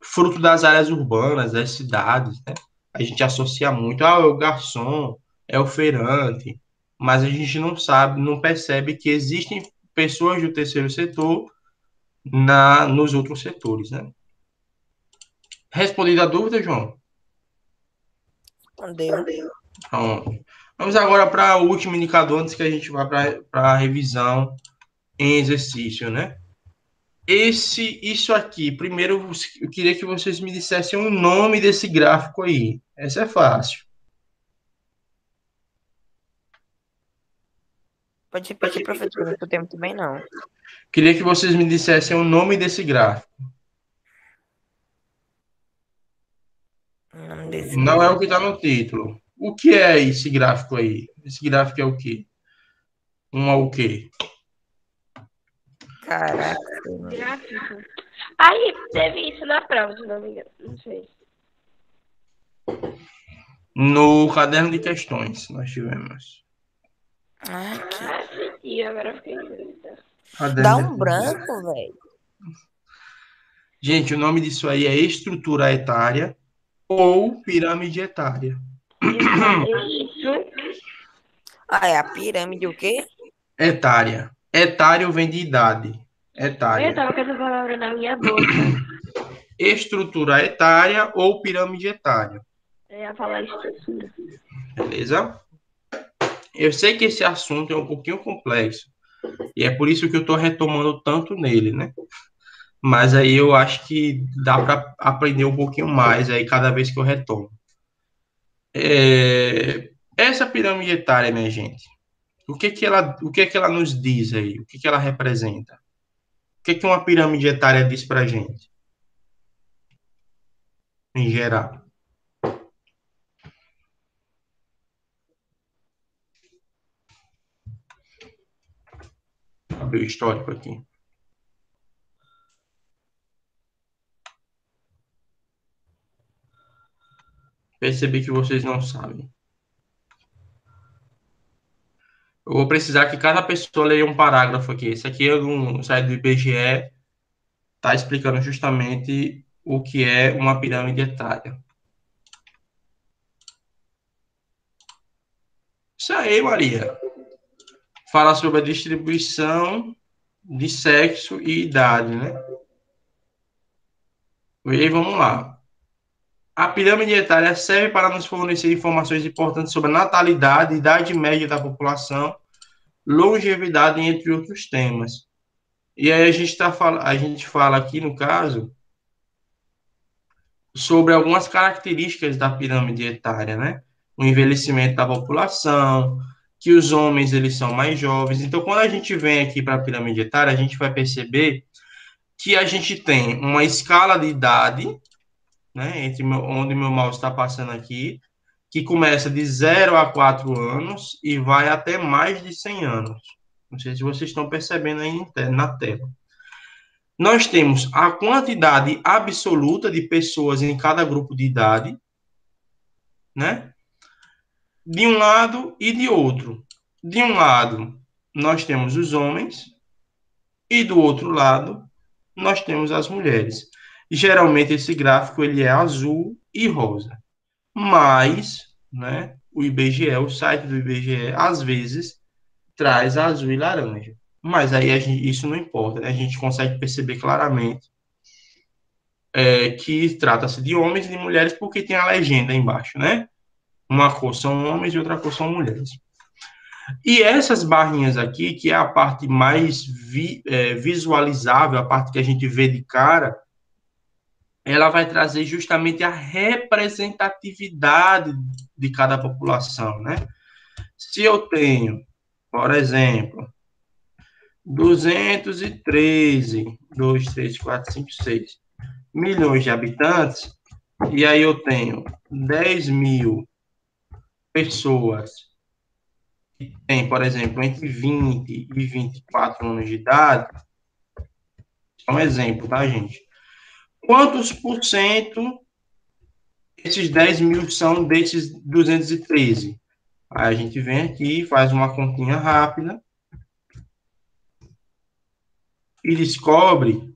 Speaker 1: fruto das áreas urbanas, das cidades, né? A gente associa muito, é o garçom, é o feirante, mas a gente não sabe, não percebe que existem pessoas do terceiro setor nos outros setores, né? Respondida a dúvida, João?
Speaker 3: Entendeu?
Speaker 1: Pronto. Vamos agora para o último indicador antes que a gente vá para a revisão em exercício, né? Isso aqui, primeiro eu queria que vocês me dissessem o nome desse gráfico aí. Essa é fácil.
Speaker 3: Pode repetir, professor, não tem muito bem, não.
Speaker 1: Queria que vocês me dissessem o nome desse gráfico.
Speaker 3: O nome desse
Speaker 1: Não é o
Speaker 3: gráfico.
Speaker 1: que está no título. O que é esse gráfico aí? Esse gráfico é o quê? O quê?
Speaker 3: Caraca.
Speaker 2: Gráfico. Aí teve isso na prova, se não me engano. Não sei.
Speaker 1: No caderno de questões nós tivemos.
Speaker 3: Aqui.
Speaker 2: E agora eu fiquei em dúvida.
Speaker 3: Dá um branco, velho.
Speaker 1: Gente, o nome disso aí é estrutura etária ou pirâmide etária.
Speaker 2: Isso.
Speaker 3: Ah, é a pirâmide o quê?
Speaker 1: Etária. Etário vem de idade.
Speaker 2: Eu
Speaker 1: Etária.
Speaker 2: tava com essa palavra na minha boca.
Speaker 1: Estrutura etária ou pirâmide etária.
Speaker 2: Eu ia falar estrutura.
Speaker 1: Beleza? Eu sei que esse assunto é um pouquinho complexo. E é por isso que eu estou retomando tanto nele, né? Mas aí eu acho que dá para aprender um pouquinho mais aí cada vez que eu retomo. Essa pirâmide etária, minha gente, o que ela nos diz aí? O que ela representa? O que uma pirâmide etária diz para a gente, em geral? Vou abrir o histórico aqui. Percebi que vocês não sabem. Eu vou precisar que cada pessoa leia um parágrafo aqui. Esse aqui é um site do IBGE, está explicando justamente o que é uma pirâmide etária. Isso aí, Maria. Fala sobre a distribuição de sexo e idade, né? E aí, vamos lá. A pirâmide etária serve para nos fornecer informações importantes sobre a natalidade, idade média da população, longevidade, entre outros temas. E aí a gente fala aqui, no caso, sobre algumas características da pirâmide etária, né? O envelhecimento da população, que os homens eles são mais jovens. Então, quando a gente vem aqui para a pirâmide etária, a gente vai perceber que a gente tem uma escala de idade, né, onde meu mouse está passando aqui, que começa de 0 a 4 anos e vai até mais de 100 anos. Não sei se vocês estão percebendo aí na tela. Nós temos a quantidade absoluta de pessoas em cada grupo de idade, né? De um lado e de outro. De um lado, nós temos os homens, e do outro lado, nós temos as mulheres. E, geralmente, esse gráfico ele é azul e rosa. Mas, né, o IBGE, o site do IBGE, às vezes, traz azul e laranja. Mas aí isso não importa, né? A gente consegue perceber claramente que trata-se de homens e de mulheres porque tem a legenda embaixo, né? Uma cor são homens e outra cor são mulheres. E essas barrinhas aqui, que é a parte mais visualizável, a parte que a gente vê de cara, ela vai trazer justamente a representatividade de cada população, né? Se eu tenho, por exemplo, 213, 2, 3, 4, 5, 6 milhões de habitantes, e aí eu tenho 10 mil pessoas que têm, por exemplo, entre 20 e 24 anos de idade, é um exemplo, tá, gente? Quantos por cento esses 10 mil são desses 213? Aí a gente vem aqui, faz uma continha rápida e descobre,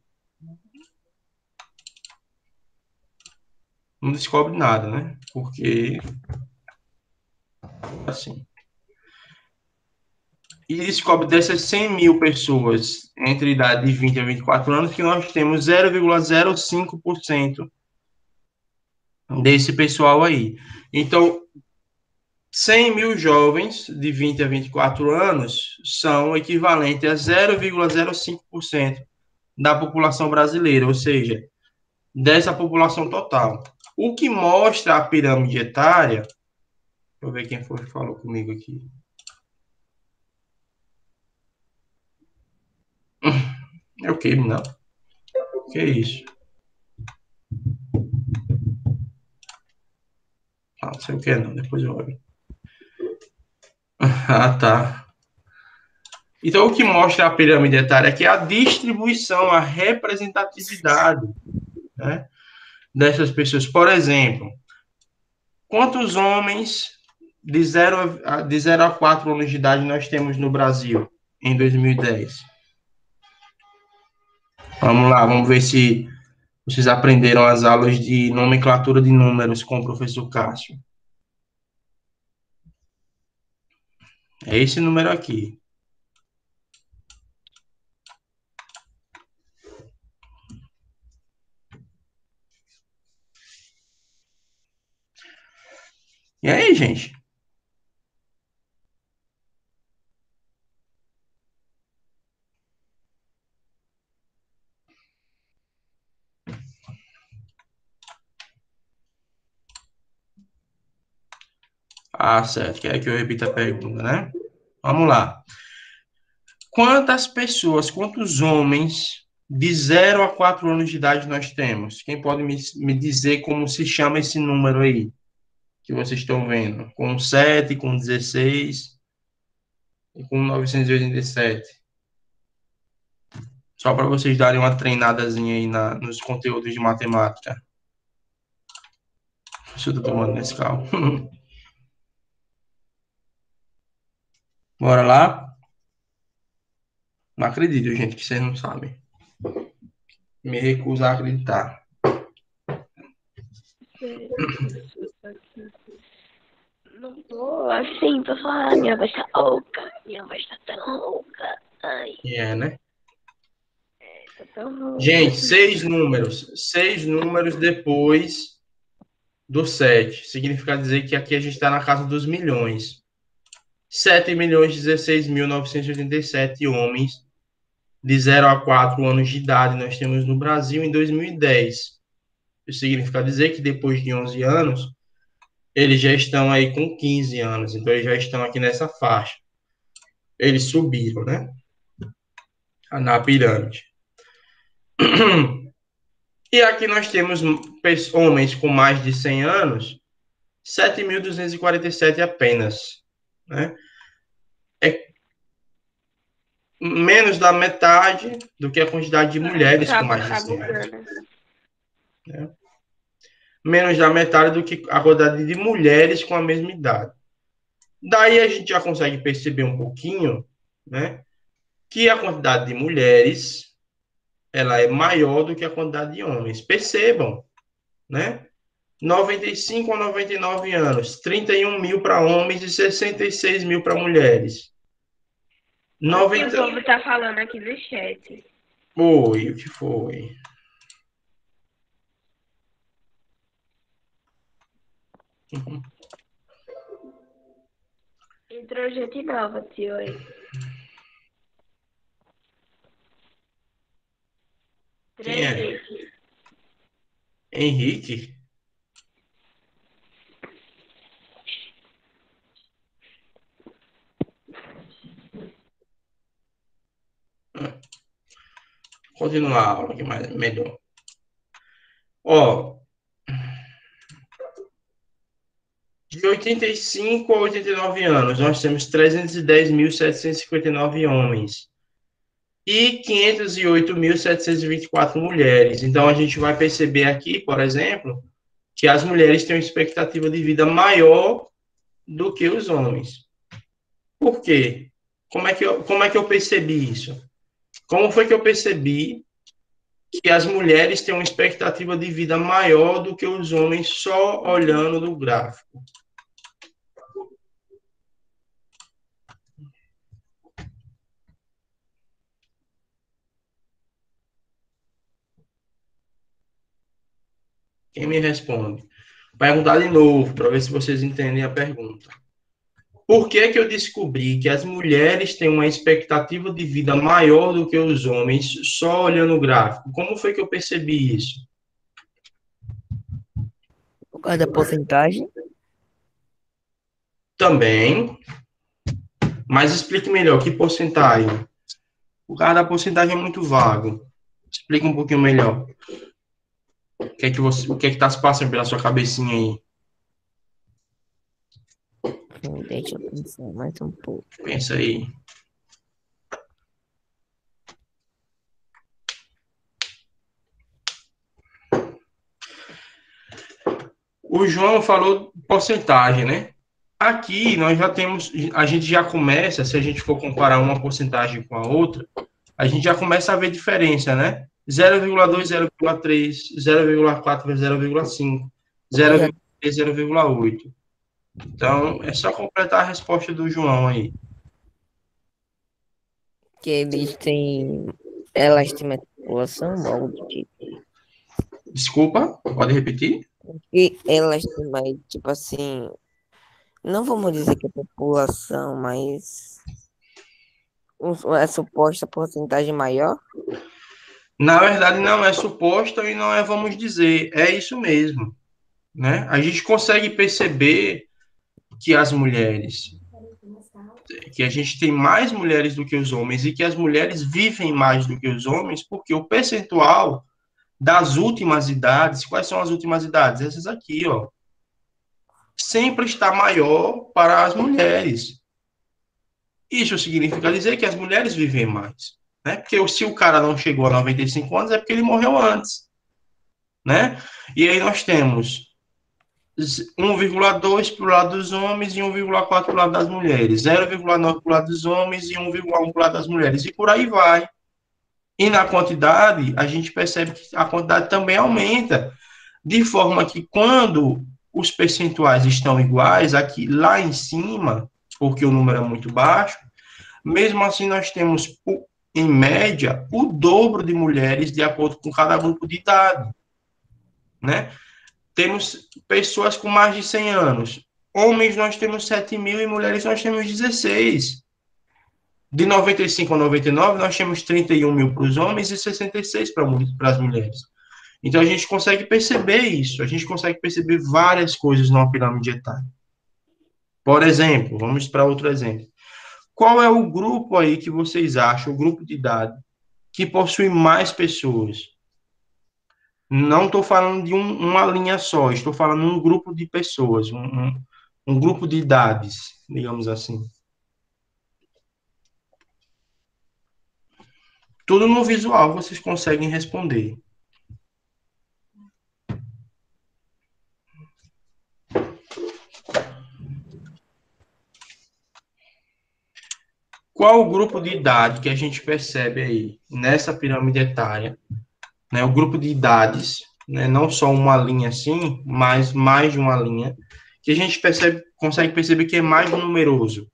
Speaker 1: não descobre nada, né? Porque, assim, e descobre dessas 100 mil pessoas entre idade de 20 a 24 anos que nós temos 0,05% desse pessoal aí. Então, 100 mil jovens de 20 a 24 anos são equivalentes a 0,05% da população brasileira, ou seja, dessa população total. O que mostra a pirâmide etária, deixa eu ver quem foi que falou comigo aqui. É o que, não? Que isso? Ah, não sei o que não, depois eu olho. Ah, tá. Então, o que mostra a pirâmide etária aqui é a distribuição, a representatividade, né, dessas pessoas. Por exemplo, quantos homens de 0 a 4 anos de idade nós temos no Brasil em 2010? Vamos lá, vamos ver se vocês aprenderam as aulas de nomenclatura de números com o professor Cássio. É esse número aqui. E aí, gente? Ah, certo. Quer que eu repita a pergunta, né? Vamos lá. Quantos homens de 0 a 4 anos de idade nós temos? Quem pode me dizer como se chama esse número aí que vocês estão vendo? Com 7, com 16 e com 987. Só para vocês darem uma treinadazinha aí nos conteúdos de matemática. Deixa eu estar tomando nesse carro. Bora lá? Não acredito, gente, que vocês não sabem. Me recuso a acreditar.
Speaker 2: Não tô assim, tô falando, minha voz tá rouca, minha voz tá tão rouca. Ai,
Speaker 1: Né?
Speaker 2: tá tão rouca.
Speaker 1: Gente, 6 números depois do 7. Significa dizer que aqui a gente está na casa dos milhões. 7.016.987 homens de 0 a 4 anos de idade nós temos no Brasil em 2010. Isso significa dizer que depois de 11 anos, eles já estão aí com 15 anos, então eles já estão aqui nessa faixa. Eles subiram, né? Na pirâmide. E aqui nós temos homens com mais de 100 anos, 7.247 apenas, né? É menos da metade do que a quantidade de mulheres com mais de 100 anos. Né? Menos da metade do que a quantidade de mulheres com a mesma idade. Daí a gente já consegue perceber um pouquinho, né, que a quantidade de mulheres ela é maior do que a quantidade de homens. Percebam, né? 95 a 99 anos, 31 mil para homens e 66 mil para mulheres.
Speaker 2: O que o povo tá falando aqui no chat?
Speaker 1: Oi, o que foi?
Speaker 2: Entrou gente nova, tio.
Speaker 1: Quem é? Henrique? Continuar a aula, que mais melhor. Ó, de 85 a 89 anos, nós temos 310.759 homens e 508.724 mulheres. Então, a gente vai perceber aqui, por exemplo, que as mulheres têm uma expectativa de vida maior do que os homens. Por quê? Como é que eu percebi isso? Como foi que eu percebi que as mulheres têm uma expectativa de vida maior do que os homens só olhando no gráfico? Quem me responde? Vou perguntar de novo, para ver se vocês entendem a pergunta. Por que que eu descobri que as mulheres têm uma expectativa de vida maior do que os homens só olhando o gráfico? Como foi que eu percebi isso?
Speaker 3: Por causa da porcentagem?
Speaker 1: Também. Mas explique melhor, que porcentagem? O caso da porcentagem é muito vago. Explica um pouquinho melhor. O que é que tá se passando pela sua cabecinha aí?
Speaker 3: Deixa eu pensar mais um pouco.
Speaker 1: Pensa aí. O João falou porcentagem, né? Aqui nós já temos, a gente já começa, se a gente for comparar uma porcentagem com a outra, a gente já começa a ver diferença, né? 0,2, 0,3, 0,4, 0,5, 0,3, 0,8. Então, é só completar a resposta do João aí.
Speaker 3: Que eles têm elastimento da população, algo do tipo.
Speaker 1: Desculpa, pode repetir?
Speaker 3: E elastimento, tipo assim, não vamos dizer que a população, mas a suposta porcentagem maior.
Speaker 1: Na verdade, não é suposta e não é, vamos dizer, é isso mesmo, né? A gente consegue perceber que as mulheres, que a gente tem mais mulheres do que os homens e que as mulheres vivem mais do que os homens, porque o percentual das últimas idades, quais são as últimas idades? Essas aqui, ó, sempre está maior para as mulheres. Isso significa dizer que as mulheres vivem mais, né? Porque se o cara não chegou a 95 anos é porque ele morreu antes, né? E aí nós temos 1,2 para o lado dos homens e 1,4 para o lado das mulheres, 0,9 para o lado dos homens e 1,1 para o lado das mulheres, e por aí vai. E na quantidade, a gente percebe que a quantidade também aumenta, de forma que quando os percentuais estão iguais, aqui lá em cima, porque o número é muito baixo, mesmo assim nós temos, em média, o dobro de mulheres de acordo com cada grupo de idade, né? Temos pessoas com mais de 100 anos. Homens nós temos 7 mil e mulheres nós temos 16. De 95 a 99, nós temos 31 mil para os homens e 66 para as mulheres. Então a gente consegue perceber isso, a gente consegue perceber várias coisas numa pirâmide etária. Por exemplo, vamos para outro exemplo. Qual é o grupo aí que vocês acham, o grupo de idade, que possui mais pessoas? Não estou falando de uma linha só, estou falando de um grupo de pessoas, um grupo de idades, digamos assim. Tudo no visual vocês conseguem responder. Qual o grupo de idade que a gente percebe aí nessa pirâmide etária, né? O grupo de idades, né? Não só uma linha assim, mas mais de uma linha, que a gente percebe, consegue perceber que é mais numeroso.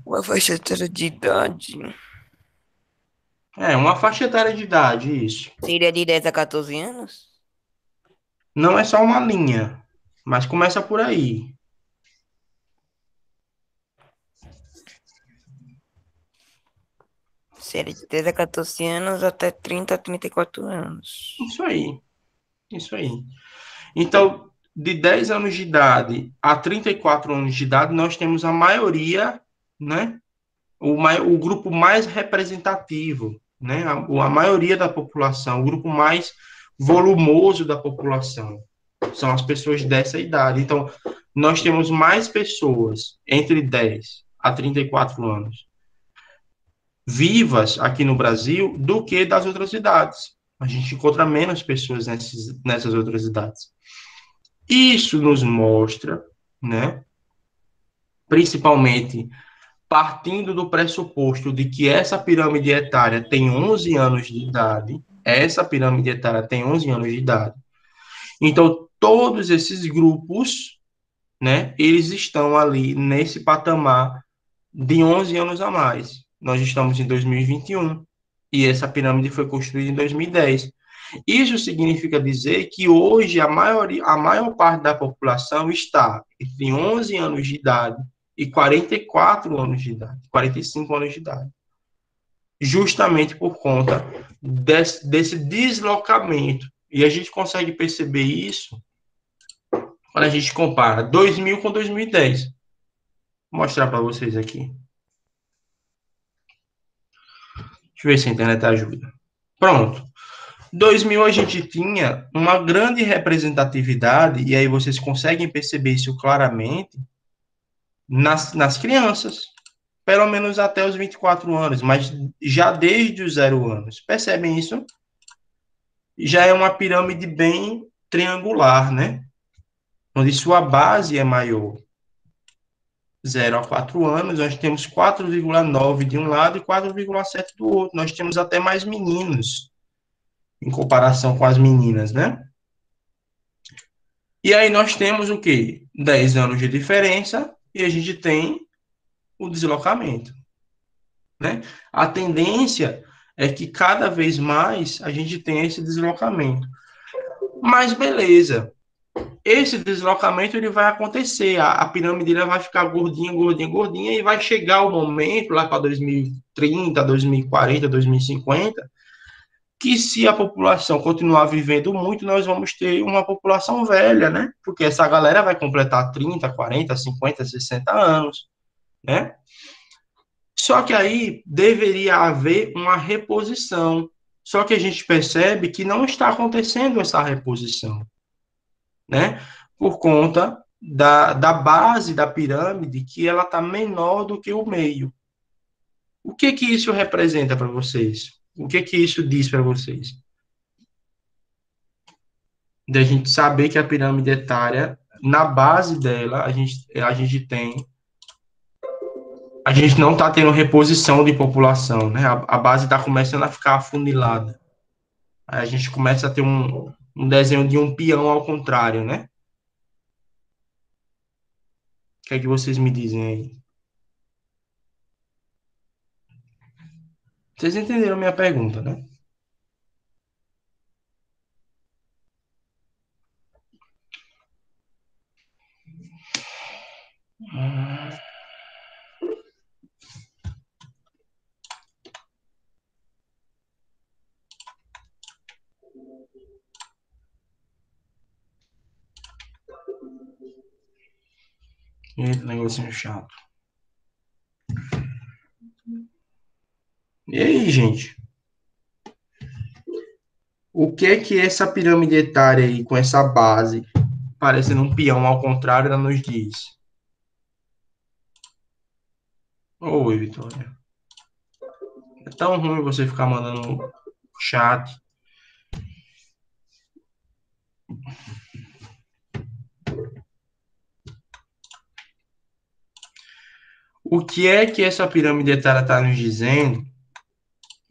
Speaker 3: Uma faixa etária de idade
Speaker 1: É, uma faixa etária de idade, isso.
Speaker 3: seria de 10 a 14 anos?
Speaker 1: Não é só uma linha, mas começa por aí.
Speaker 3: Seria de 10 a 14 anos até 30 a 34 anos.
Speaker 1: Isso aí, isso aí. Então, de 10 anos de idade a 34 anos de idade, nós temos a maioria, né? O grupo mais representativo, né? A maioria da população, o grupo mais volumoso da população são as pessoas dessa idade. Então, nós temos mais pessoas entre 10 a 34 anos vivas aqui no Brasil do que das outras idades. A gente encontra menos pessoas nessas outras idades. Isso nos mostra, né, principalmente partindo do pressuposto de que essa pirâmide etária tem 11 anos de idade, essa pirâmide etária tem 11 anos de idade. Então, todos esses grupos, né, eles estão ali nesse patamar de 11 anos a mais. Nós estamos em 2021 e essa pirâmide foi construída em 2010. Isso significa dizer que hoje a maior parte da população está entre 11 anos de idade e 44 anos de idade, 45 anos de idade. Justamente por conta desse deslocamento. E a gente consegue perceber isso quando a gente compara 2000 com 2010. Vou mostrar para vocês aqui. Deixa eu ver se a internet ajuda. Pronto. 2000 a gente tinha uma grande representatividade, e aí vocês conseguem perceber isso claramente, nas crianças, pelo menos até os 24 anos, mas já desde os 0 anos. Percebem isso? Já é uma pirâmide bem triangular, né? Onde sua base é maior. 0 a 4 anos, nós temos 4,9 de um lado e 4,7 do outro. Nós temos até mais meninos em comparação com as meninas, né? E aí nós temos o quê? 10 anos de diferença e a gente tem o deslocamento, né? A tendência é que cada vez mais a gente tenha esse deslocamento. Mas beleza, esse deslocamento ele vai acontecer, a pirâmide ela vai ficar gordinha, gordinha, gordinha e vai chegar o momento lá para 2030, 2040, 2050, que se a população continuar vivendo muito, nós vamos ter uma população velha, né? Porque essa galera vai completar 30, 40, 50, 60 anos, né? Só que aí deveria haver uma reposição. Só que a gente percebe que não está acontecendo essa reposição, né? Por conta da base da pirâmide, que ela está menor do que o meio. O que que isso representa para vocês? O que que isso diz para vocês? Da gente saber que a pirâmide etária, na base dela, a gente tem. A gente não está tendo reposição de população, né? A base está começando a ficar afunilada. Aí a gente começa a ter um desenho de um peão ao contrário, né? O que é que vocês me dizem aí? Vocês entenderam minha pergunta, né? Eita, negocinho chato. E aí, gente? O que é que essa pirâmide etária aí, com essa base, parecendo um peão ao contrário, ela nos diz? Oi, Vitória. É tão ruim você ficar mandando chat. O que é que essa pirâmide etária está nos dizendo?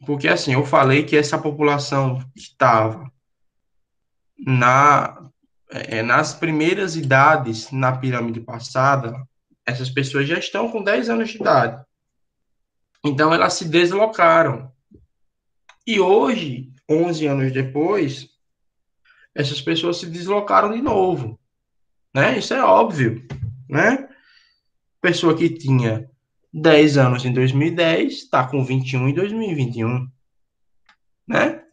Speaker 1: Porque, assim, eu falei que essa população que estava na, nas primeiras idades na pirâmide passada, essas pessoas já estão com 10 anos de idade. Então, elas se deslocaram. E hoje, 11 anos depois, essas pessoas se deslocaram de novo, né? Isso é óbvio, né? Pessoa que tinha 10 anos em 2010 está com 21 em 2021, né?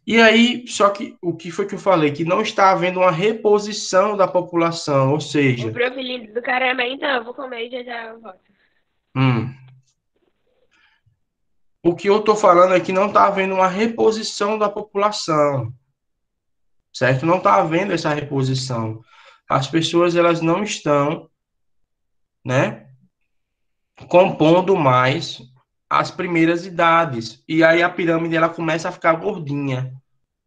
Speaker 1: E aí, só que o que foi que eu falei? Que não está havendo uma reposição da população, ou
Speaker 2: O
Speaker 1: seja,
Speaker 2: profilho do cara é bem, então, eu vou comer e já já eu volto.
Speaker 1: hum, o que eu estou falando é que não está havendo uma reposição da população, certo? Não está havendo essa reposição. As pessoas, elas não estão, né, compondo mais as primeiras idades. E aí a pirâmide, ela começa a ficar gordinha,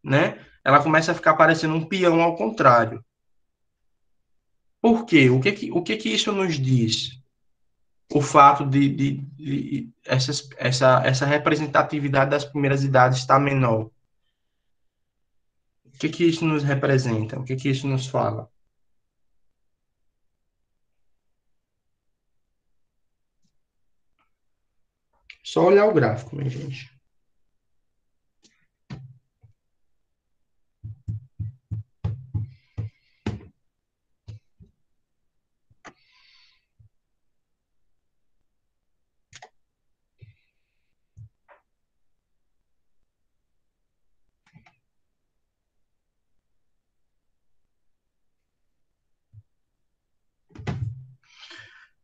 Speaker 1: né? Ela começa a ficar parecendo um peão ao contrário. Por quê? O que que isso nos diz? O fato de essa representatividade das primeiras idades estar menor. O que que isso nos representa? O que que isso nos fala? Só olhar o gráfico, minha gente.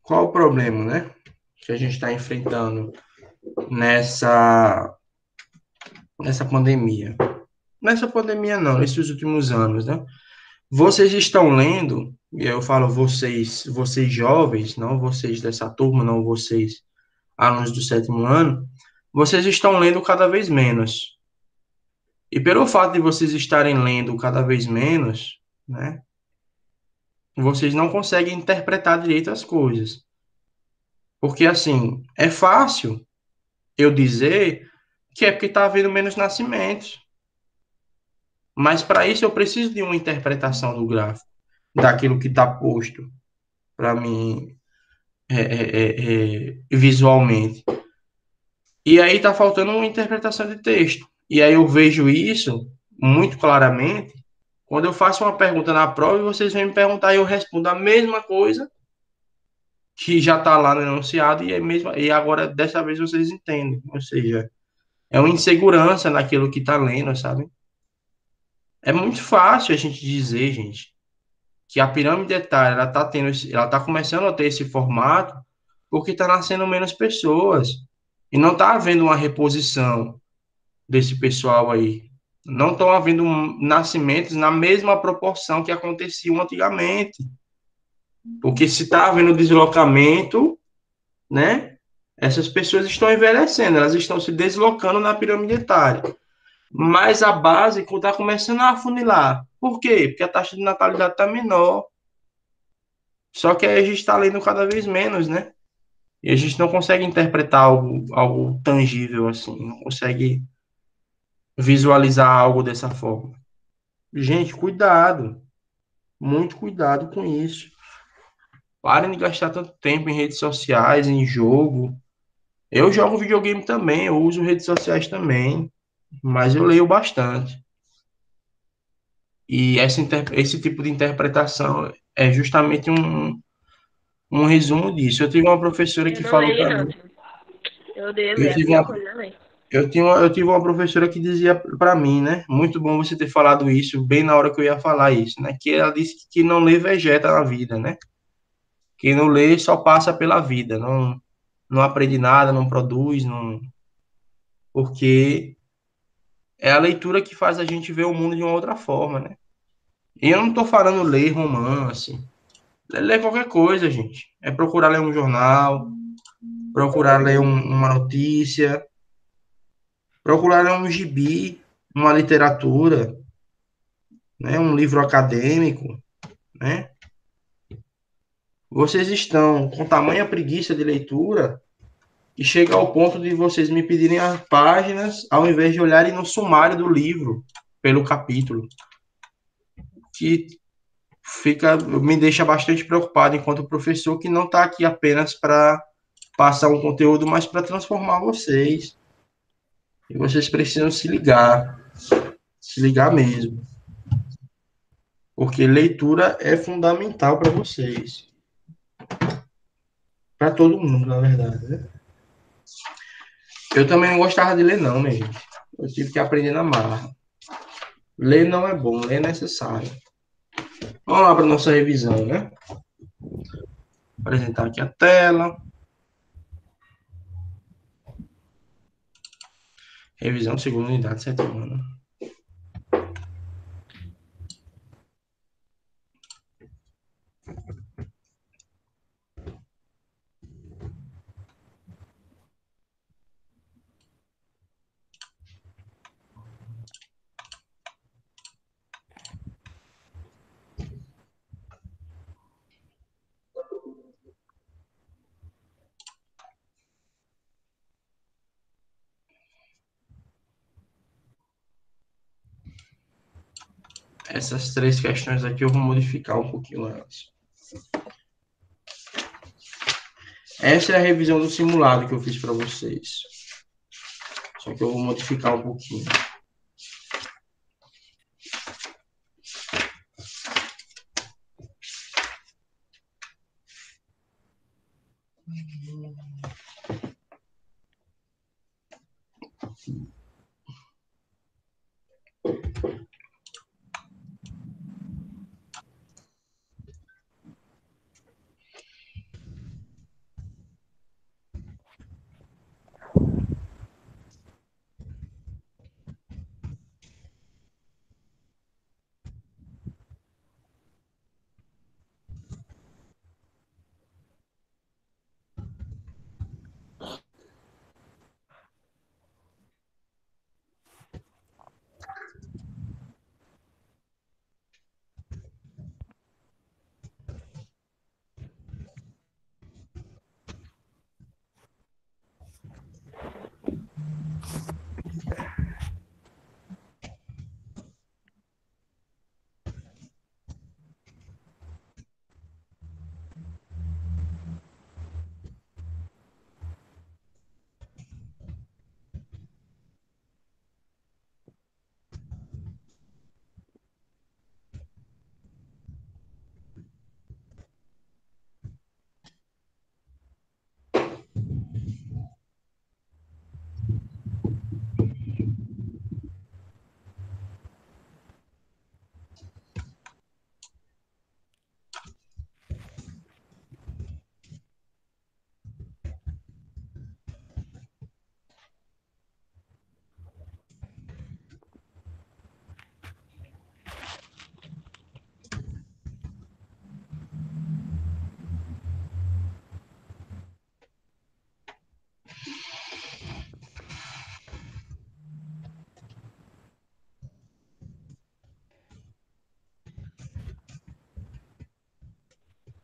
Speaker 1: Qual o problema, né? Que a gente está enfrentando nessa, nessa pandemia. Nessa pandemia não, nesses últimos anos, né? Vocês estão lendo, e eu falo vocês, vocês jovens, não vocês dessa turma, não vocês alunos do sétimo ano, vocês estão lendo cada vez menos. E pelo fato de vocês estarem lendo cada vez menos, né, vocês não conseguem interpretar direito as coisas. Porque, assim, é fácil eu dizer que é porque está havendo menos nascimentos. Mas para isso eu preciso de uma interpretação do gráfico, daquilo que está posto para mim visualmente. E aí está faltando uma interpretação de texto. E aí eu vejo isso muito claramente quando eu faço uma pergunta na prova e vocês vêm me perguntar e eu respondo a mesma coisa que já está lá no enunciado e agora dessa vez vocês entendem. Ou seja, é uma insegurança naquilo que está lendo, sabe? É muito fácil a gente dizer, gente, que a pirâmide etária ela está começando a ter esse formato porque está nascendo menos pessoas e não está havendo uma reposição desse pessoal aí. Não estão havendo nascimentos na mesma proporção que aconteciam antigamente. Porque se está havendo deslocamento, né? Essas pessoas estão envelhecendo, elas estão se deslocando na pirâmide etária. Mas a base está começando a afunilar. Por quê? Porque a taxa de natalidade está menor. Só que aí a gente está lendo cada vez menos, né? E a gente não consegue interpretar algo tangível assim, não consegue visualizar algo dessa forma. Gente, cuidado, muito cuidado com isso. Parem de gastar tanto tempo em redes sociais, em jogo. Eu jogo videogame também, eu uso redes sociais também, mas eu leio bastante. E esse tipo de interpretação é justamente um resumo disso. Eu tive uma professora
Speaker 2: Eu
Speaker 1: que
Speaker 2: não
Speaker 1: falou
Speaker 2: leio,
Speaker 1: para
Speaker 2: não.
Speaker 1: mim.
Speaker 2: Eu odeio
Speaker 1: Eu
Speaker 2: ler, a
Speaker 1: tive
Speaker 2: pior
Speaker 1: uma,
Speaker 2: coisa é ler.
Speaker 1: eu tive uma professora que dizia para mim, né? Muito bom você ter falado isso bem na hora que eu ia falar isso, né? Que ela disse que não lê vegeta na vida, né? Quem não lê só passa pela vida, não aprende nada, não produz, não, porque é a leitura que faz a gente ver o mundo de uma outra forma, né? E eu não estou falando ler romance, ler qualquer coisa, gente. É procurar ler um jornal, procurar ler uma notícia, procurar ler um gibi, uma literatura, né? Um livro acadêmico, né? Vocês estão com tamanha preguiça de leitura e chega ao ponto de vocês me pedirem as páginas ao invés de olharem no sumário do livro pelo capítulo, que me deixa bastante preocupado enquanto professor que não está aqui apenas para passar um conteúdo, mas para transformar vocês. E vocês precisam se ligar mesmo, porque leitura é fundamental para vocês, para todo mundo, na verdade, né? Eu também não gostava de ler, não, né, gente? Eu tive que aprender na marra. Ler não é bom, ler é necessário. Vamos lá para nossa revisão, né? Vou apresentar aqui a tela. Revisão segunda unidade, sétimo ano. Essas três questões aqui eu vou modificar um pouquinho elas. Essa é a revisão do simulado que eu fiz para vocês. Só que eu vou modificar um pouquinho.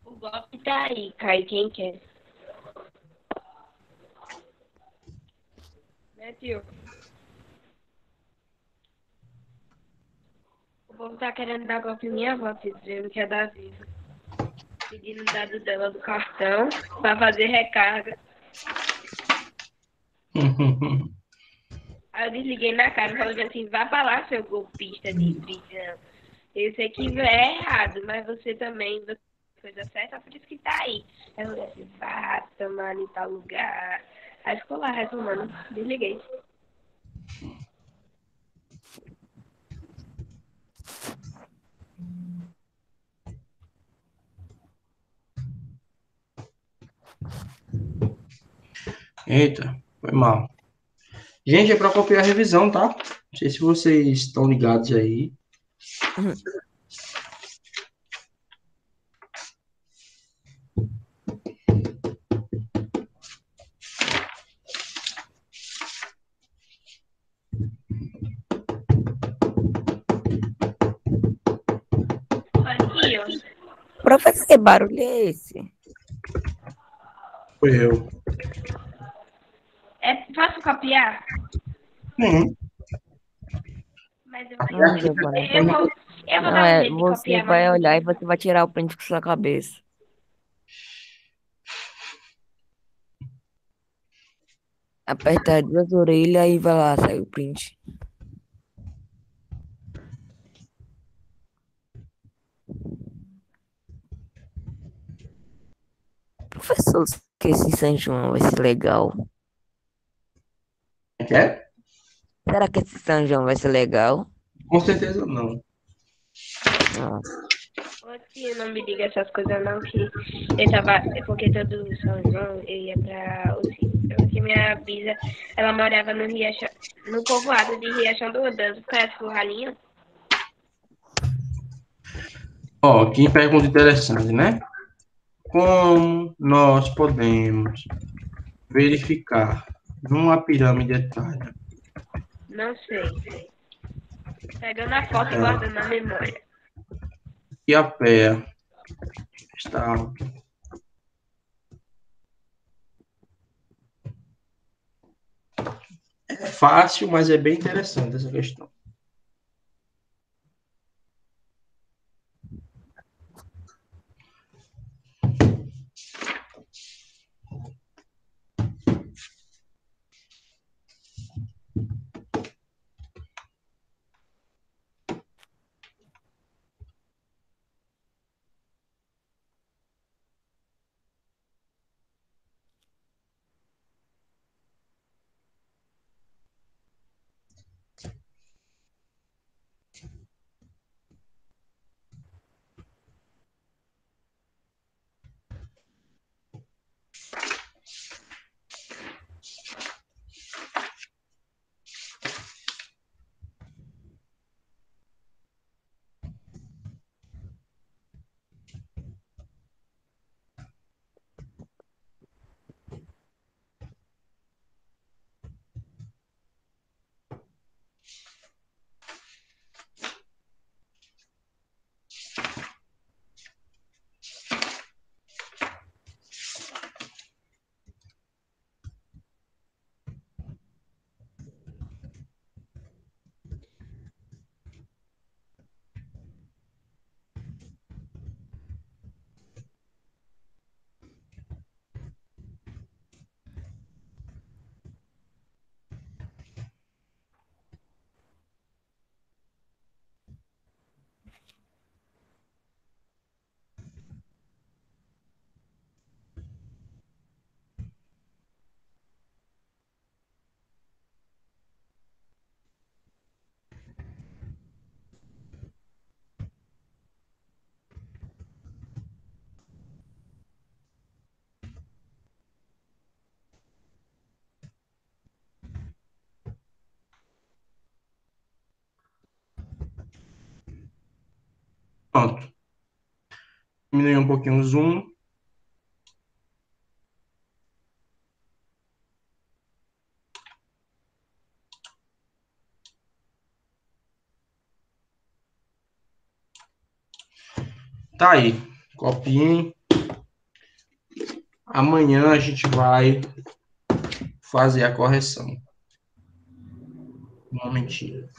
Speaker 2: O golpe tá aí, cai quem quer. Né, tio? O povo tá querendo dar golpe em minha avó, dizendo que é da Viva. Pedindo o dado dela do cartão pra fazer recarga. Aí eu desliguei na cara, falando assim, vá pra lá, seu golpista de prisão. Eu sei que é errado, mas você também, você fez coisa certa, por isso que tá aí. Aí eu falei assim, vá tomar em tal lugar. Aí ficou lá reclamando, desliguei.
Speaker 1: Eita, foi mal. Gente, é para copiar a revisão, tá? Não sei se vocês estão ligados aí.
Speaker 3: Uhum.
Speaker 2: Aqui, ó.
Speaker 3: Professor, que barulho é esse?
Speaker 1: Foi eu.
Speaker 2: É fácil copiar,
Speaker 1: Sim.
Speaker 2: mas eu vou,
Speaker 3: Não,
Speaker 1: Aqui,
Speaker 3: Giovana.
Speaker 2: eu vou, eu vou
Speaker 3: Não,
Speaker 2: dar um
Speaker 3: é,
Speaker 2: jeito de
Speaker 3: você
Speaker 2: copiar mais
Speaker 3: vai olhar e
Speaker 2: rápido.
Speaker 3: você vai tirar o print com sua cabeça. Aperta as duas orelhas e vai lá, sai o print. Professor, que esse São João vai ser legal.
Speaker 1: quer?
Speaker 3: Será que esse São João vai ser legal?
Speaker 1: Com certeza não.
Speaker 3: Não.
Speaker 2: Ô, tio, não me diga essas coisas não, que eu tava, porque todo São João eu ia pra o sítio, porque minha bisa, ela morava no Riachão, no povoado de Riachão do Rodanço, conhece o Ralinho?
Speaker 1: Ó, que pergunta interessante, né? Como nós podemos verificar numa pirâmide etária
Speaker 2: Não sei, pegando a foto e guardando na memória.
Speaker 1: que a Pé está alta? É fácil, mas é bem interessante essa questão. Pronto. Diminuir um pouquinho o zoom. Tá aí. Copiem. Amanhã a gente vai fazer a correção. Um momentinho.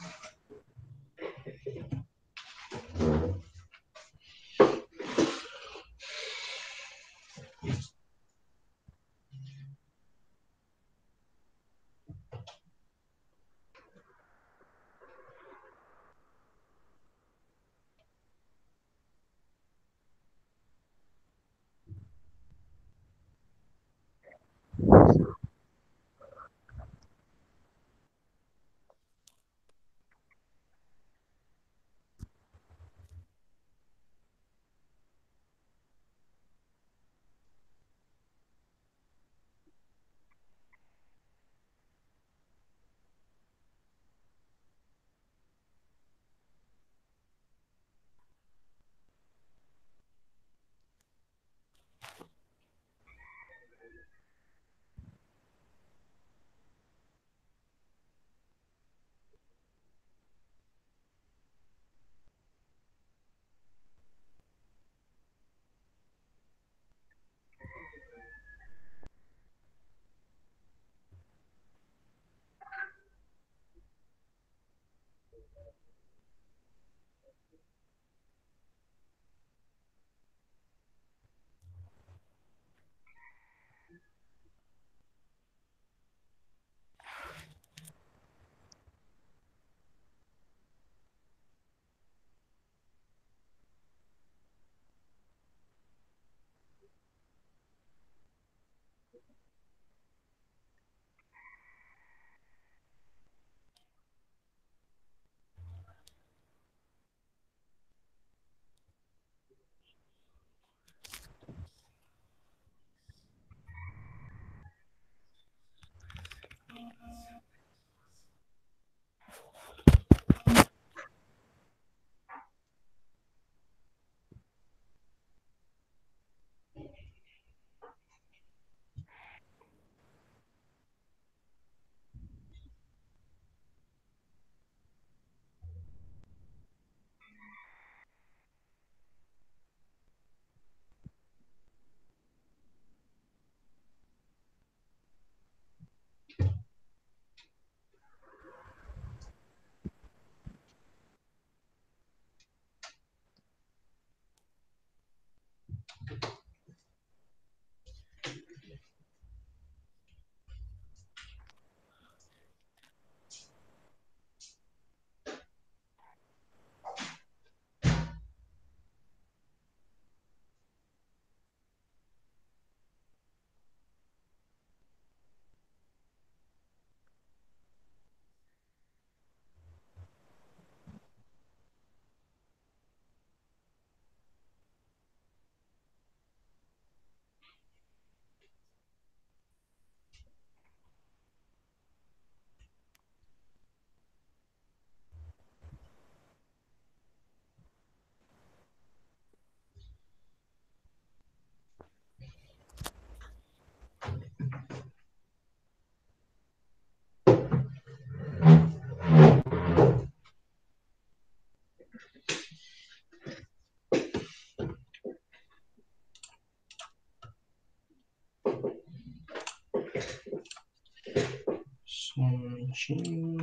Speaker 1: Só um momentinho.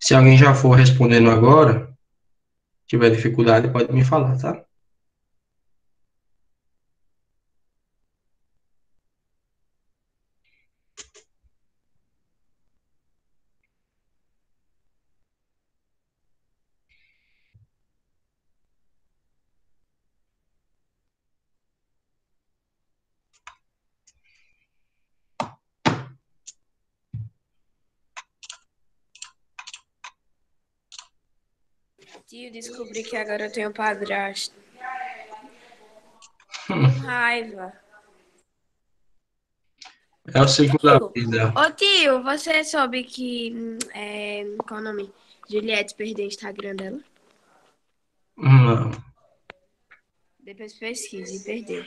Speaker 1: Se alguém já for respondendo agora, tiver dificuldade, pode me falar, tá?
Speaker 2: Tio, descobri que agora eu tenho padrasto. Tô com raiva.
Speaker 1: É o ciclo da
Speaker 2: Tio,
Speaker 1: vida.
Speaker 2: ô tio, você soube que, qual o nome? Juliette perdeu o Instagram dela?
Speaker 1: Não.
Speaker 2: Depois pesquisa e perdeu.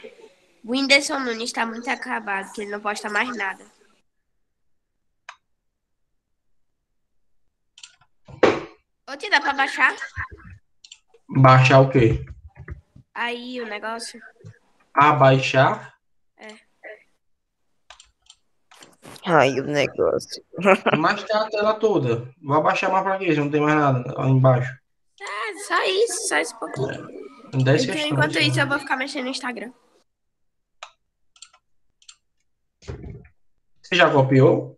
Speaker 2: O Whindersson Nunes tá muito acabado, que ele não posta mais nada. Ô tio, dá pra baixar?
Speaker 1: Baixar o quê?
Speaker 2: Aí o negócio?
Speaker 1: Abaixar?
Speaker 2: É.
Speaker 3: Ai, o negócio.
Speaker 1: Mas tá a tela toda. Vai baixar mais pra quê? Não tem mais nada lá embaixo.
Speaker 2: Ah, só isso um pouquinho.
Speaker 1: 10
Speaker 2: Então,
Speaker 1: questões
Speaker 2: enquanto
Speaker 1: só.
Speaker 2: isso, eu vou ficar mexendo no Instagram.
Speaker 1: Você já copiou?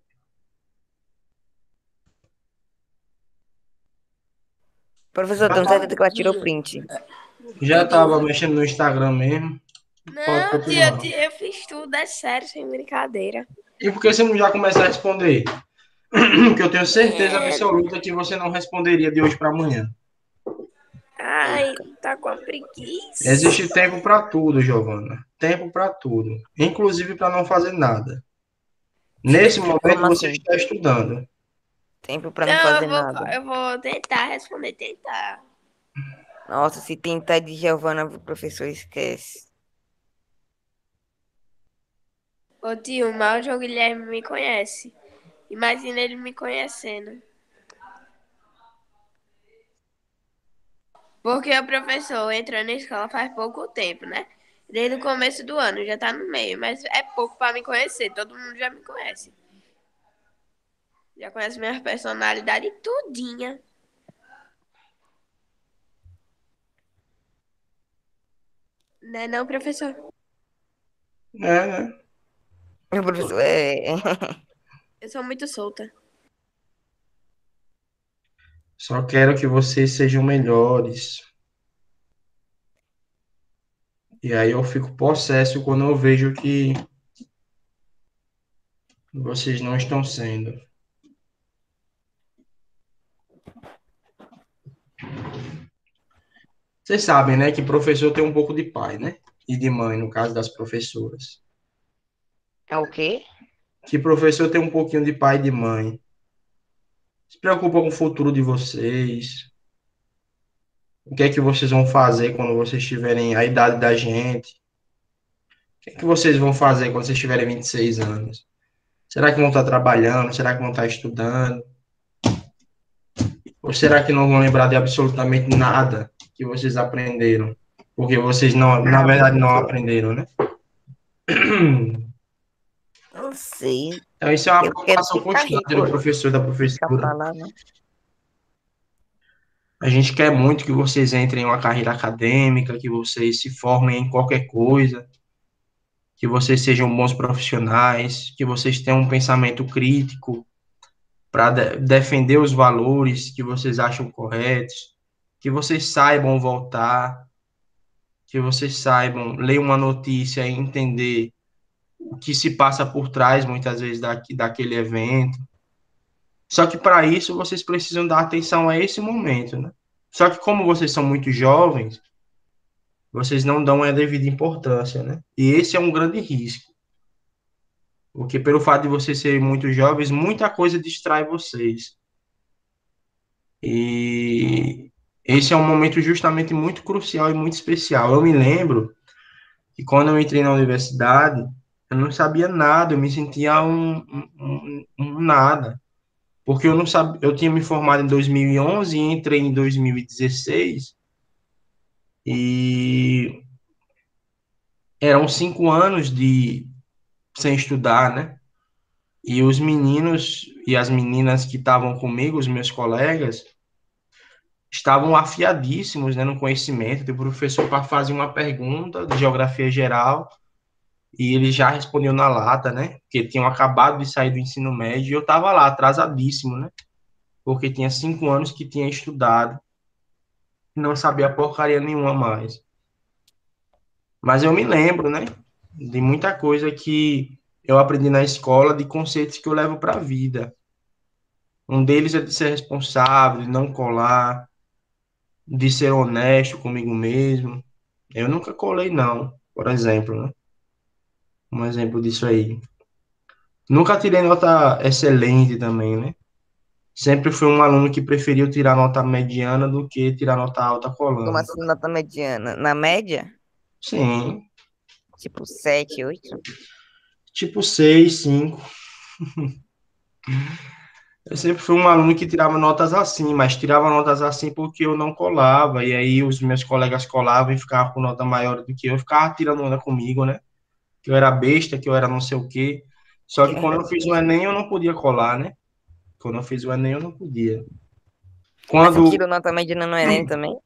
Speaker 3: Professor,
Speaker 1: Já
Speaker 3: tenho
Speaker 1: tá-
Speaker 3: certeza que ela tirou print.
Speaker 1: Já
Speaker 2: Tudo.
Speaker 1: tava mexendo no Instagram mesmo. Pode
Speaker 2: Não, tio,
Speaker 1: continuar.
Speaker 2: eu fiz tudo, é sério, sem brincadeira.
Speaker 1: E por que você não já começa a responder? Que eu tenho certeza
Speaker 2: É...
Speaker 1: absoluta que você não responderia de hoje para amanhã.
Speaker 2: Ai, tá com a preguiça.
Speaker 1: Existe tempo para tudo, Giovana. Tempo para tudo, inclusive para não fazer nada. Nesse momento
Speaker 3: Como
Speaker 1: você
Speaker 3: assim?
Speaker 1: está estudando.
Speaker 3: Tempo pra não
Speaker 2: Não,
Speaker 3: fazer nada.
Speaker 2: eu vou tentar responder, tentar.
Speaker 3: Nossa, se tentar de Giovana, o professor esquece.
Speaker 2: Ô tio, mal o João Guilherme me conhece. Imagina ele me conhecendo. Porque o professor entrou na escola faz pouco tempo, né? Desde o começo do ano, já tá no meio, mas é pouco pra me conhecer, todo mundo já me conhece. Já conhece minha personalidade tudinha. Né não, professor?
Speaker 1: É, né?
Speaker 3: O professor é.
Speaker 2: Eu sou muito solta.
Speaker 1: Só quero que vocês sejam melhores. E aí eu fico possesso quando eu vejo que vocês não estão sendo. Vocês sabem, né, que professor tem um pouco de pai, né? E de mãe, no caso das professoras.
Speaker 3: É o quê?
Speaker 1: Que professor tem um pouquinho de pai e de mãe. Se preocupa com o futuro de vocês. O que é que vocês vão fazer quando vocês tiverem a idade da gente? O que é que vocês vão fazer quando vocês tiverem 26 anos? Será que vão estar trabalhando? Será que vão estar estudando? Ou será que não vão lembrar de absolutamente nada que vocês aprenderam? Porque vocês não, na
Speaker 3: Ah,
Speaker 1: verdade, não
Speaker 3: professor,
Speaker 1: aprenderam, né?
Speaker 3: não sei.
Speaker 1: Então, isso é uma
Speaker 3: Eu quero
Speaker 1: preocupação
Speaker 3: ficar
Speaker 1: constante do
Speaker 3: rico.
Speaker 1: professor e da
Speaker 3: Ficar pra
Speaker 1: professora.
Speaker 3: lá, né?
Speaker 1: A gente quer muito que vocês entrem em uma carreira acadêmica, que vocês se formem em qualquer coisa, que vocês sejam bons profissionais, que vocês tenham um pensamento crítico para defender os valores que vocês acham corretos, que vocês saibam voltar, que vocês saibam ler uma notícia e entender o que se passa por trás, muitas vezes, daquele evento. Só que para isso vocês precisam dar atenção a esse momento, né? Só que como vocês são muito jovens, vocês não dão a devida importância, né? E esse é um grande risco. Porque pelo fato de vocês serem muito jovens, muita coisa distrai vocês. E esse é um momento justamente muito crucial e muito especial. Eu me lembro E quando eu entrei na universidade, eu não sabia nada, eu me sentia um nada. Porque eu não sabia, eu tinha me formado em 2011 e entrei em 2016 e eram 5 anos de sem estudar, né? E os meninos e as meninas que estavam comigo, os meus colegas, estavam afiadíssimos, né, no conhecimento. O professor para fazer uma pergunta de geografia geral e ele já respondeu na lata, né? Porque tinham acabado de sair do ensino médio e eu estava lá atrasadíssimo, né? Porque tinha 5 anos que tinha estudado e não sabia porcaria nenhuma mais. Mas eu me lembro, né, de muita coisa que eu aprendi na escola, de conceitos que eu levo para a vida. Um deles é de ser responsável, de não colar, de ser honesto comigo mesmo. Eu nunca colei, não, por exemplo, né? Um exemplo disso aí. Nunca tirei nota excelente também, né? Sempre fui um aluno que preferiu tirar nota mediana do que tirar nota alta
Speaker 3: Como
Speaker 1: colando.
Speaker 3: assim, nota mediana? Na média?
Speaker 1: Sim,
Speaker 3: Tipo 7, 8?
Speaker 1: tipo 6, 5. Eu sempre fui um aluno que tirava notas assim, mas tirava notas assim porque eu não colava, e aí os meus colegas colavam e ficavam com nota maior do que eu ficava tirando onda comigo, né? Que eu era besta, que eu era não sei o quê. Só
Speaker 3: Que
Speaker 1: que
Speaker 3: era
Speaker 1: quando eu fiz o
Speaker 3: besta.
Speaker 1: Enem, eu não podia colar, né? Quando eu fiz o Enem, eu não podia.
Speaker 3: Mas você
Speaker 1: Quando.
Speaker 3: tirou nota mediana no Enem também?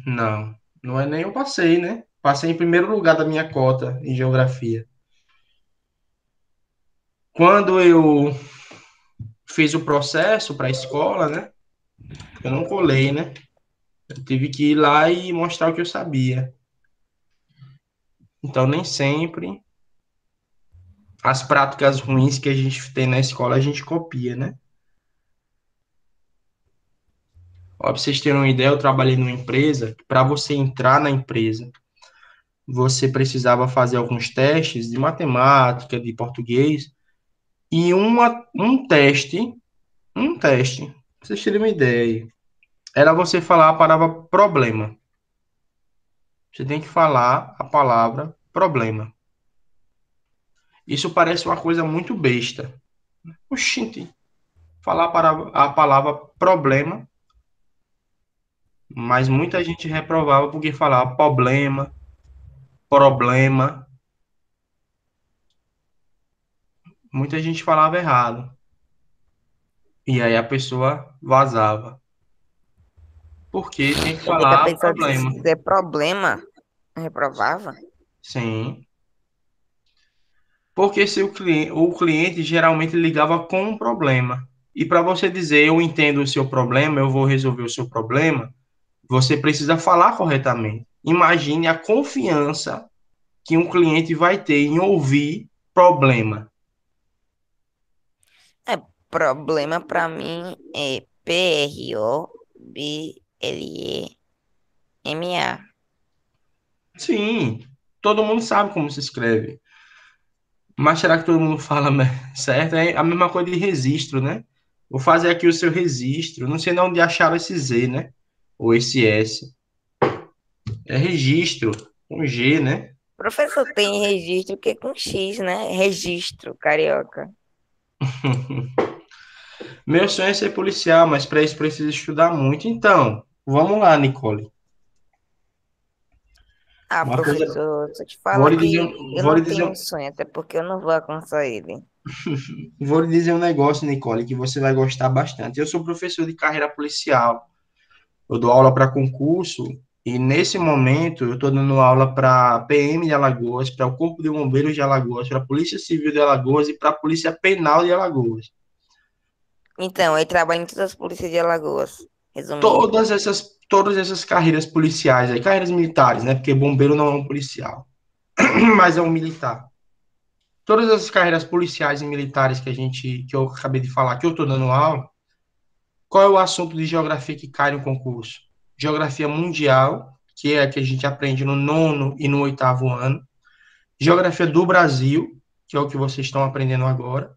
Speaker 1: Não, no Enem eu passei, né? Passei em primeiro lugar da minha cota em geografia. Quando eu fiz o processo para a escola, né? Eu não colei, né? Eu tive que ir lá e mostrar o que eu sabia. Então, nem sempre as práticas ruins que a gente tem na escola a gente copia, né? Ó, pra vocês terem uma ideia, eu trabalhei numa empresa, para você entrar na empresa, você precisava fazer alguns testes de matemática, de português, e um teste, pra vocês terem uma ideia aí, era você falar a palavra problema. Você tem que falar a palavra problema. Isso parece uma coisa muito besta. Oxente, falar a palavra problema, mas muita gente reprovava porque falava problema. Muita gente falava errado. E aí a pessoa vazava. Porque tinha que
Speaker 3: Eita,
Speaker 1: falar
Speaker 3: pensava que se
Speaker 1: problema.
Speaker 3: quiser problema, reprovava.
Speaker 1: Sim. Porque se o cliente geralmente ligava com um problema. E para você dizer, eu entendo o seu problema, eu vou resolver o seu problema, você precisa falar corretamente. Imagine a confiança que um cliente vai ter em ouvir problema.
Speaker 3: É, problema pra mim é PROBLEMA.
Speaker 1: Sim, todo mundo sabe como se escreve. Mas será que todo mundo fala certo? É a mesma coisa de registro, né? Vou fazer aqui o seu registro. Não sei de onde acharam esse Z, né? Ou esse S. É registro, com G, né?
Speaker 3: Professor tem registro que é com X, né? Registro, carioca.
Speaker 1: Meu sonho é ser policial, mas para isso precisa estudar muito. Então, vamos lá, Nicole.
Speaker 3: Ah,
Speaker 1: Uma coisa,
Speaker 3: professor, se eu te
Speaker 1: vou
Speaker 3: falar
Speaker 1: lhe dizer,
Speaker 3: que eu
Speaker 1: vou
Speaker 3: não
Speaker 1: lhe dizer,
Speaker 3: tenho um sonho, até porque eu não vou alcançar ele.
Speaker 1: vou lhe dizer um negócio, Nicole, que você vai gostar bastante. Eu sou professor de carreira policial. Eu dou aula para concurso e nesse momento eu estou dando aula para PM de Alagoas, para o Corpo de Bombeiros de Alagoas, para a Polícia Civil de Alagoas e para a Polícia Penal de Alagoas.
Speaker 3: Então, ele trabalha em todas as polícias de Alagoas, resumindo.
Speaker 1: Todas essas carreiras policiais, aí, carreiras militares, né? Porque bombeiro não é um policial, mas é um militar. Todas as carreiras policiais e militares que eu acabei de falar, que eu estou dando aula, qual é o assunto de geografia que cai no concurso? Geografia mundial, que é a que a gente aprende no nono e no oitavo ano. Geografia do Brasil, que é o que vocês estão aprendendo agora.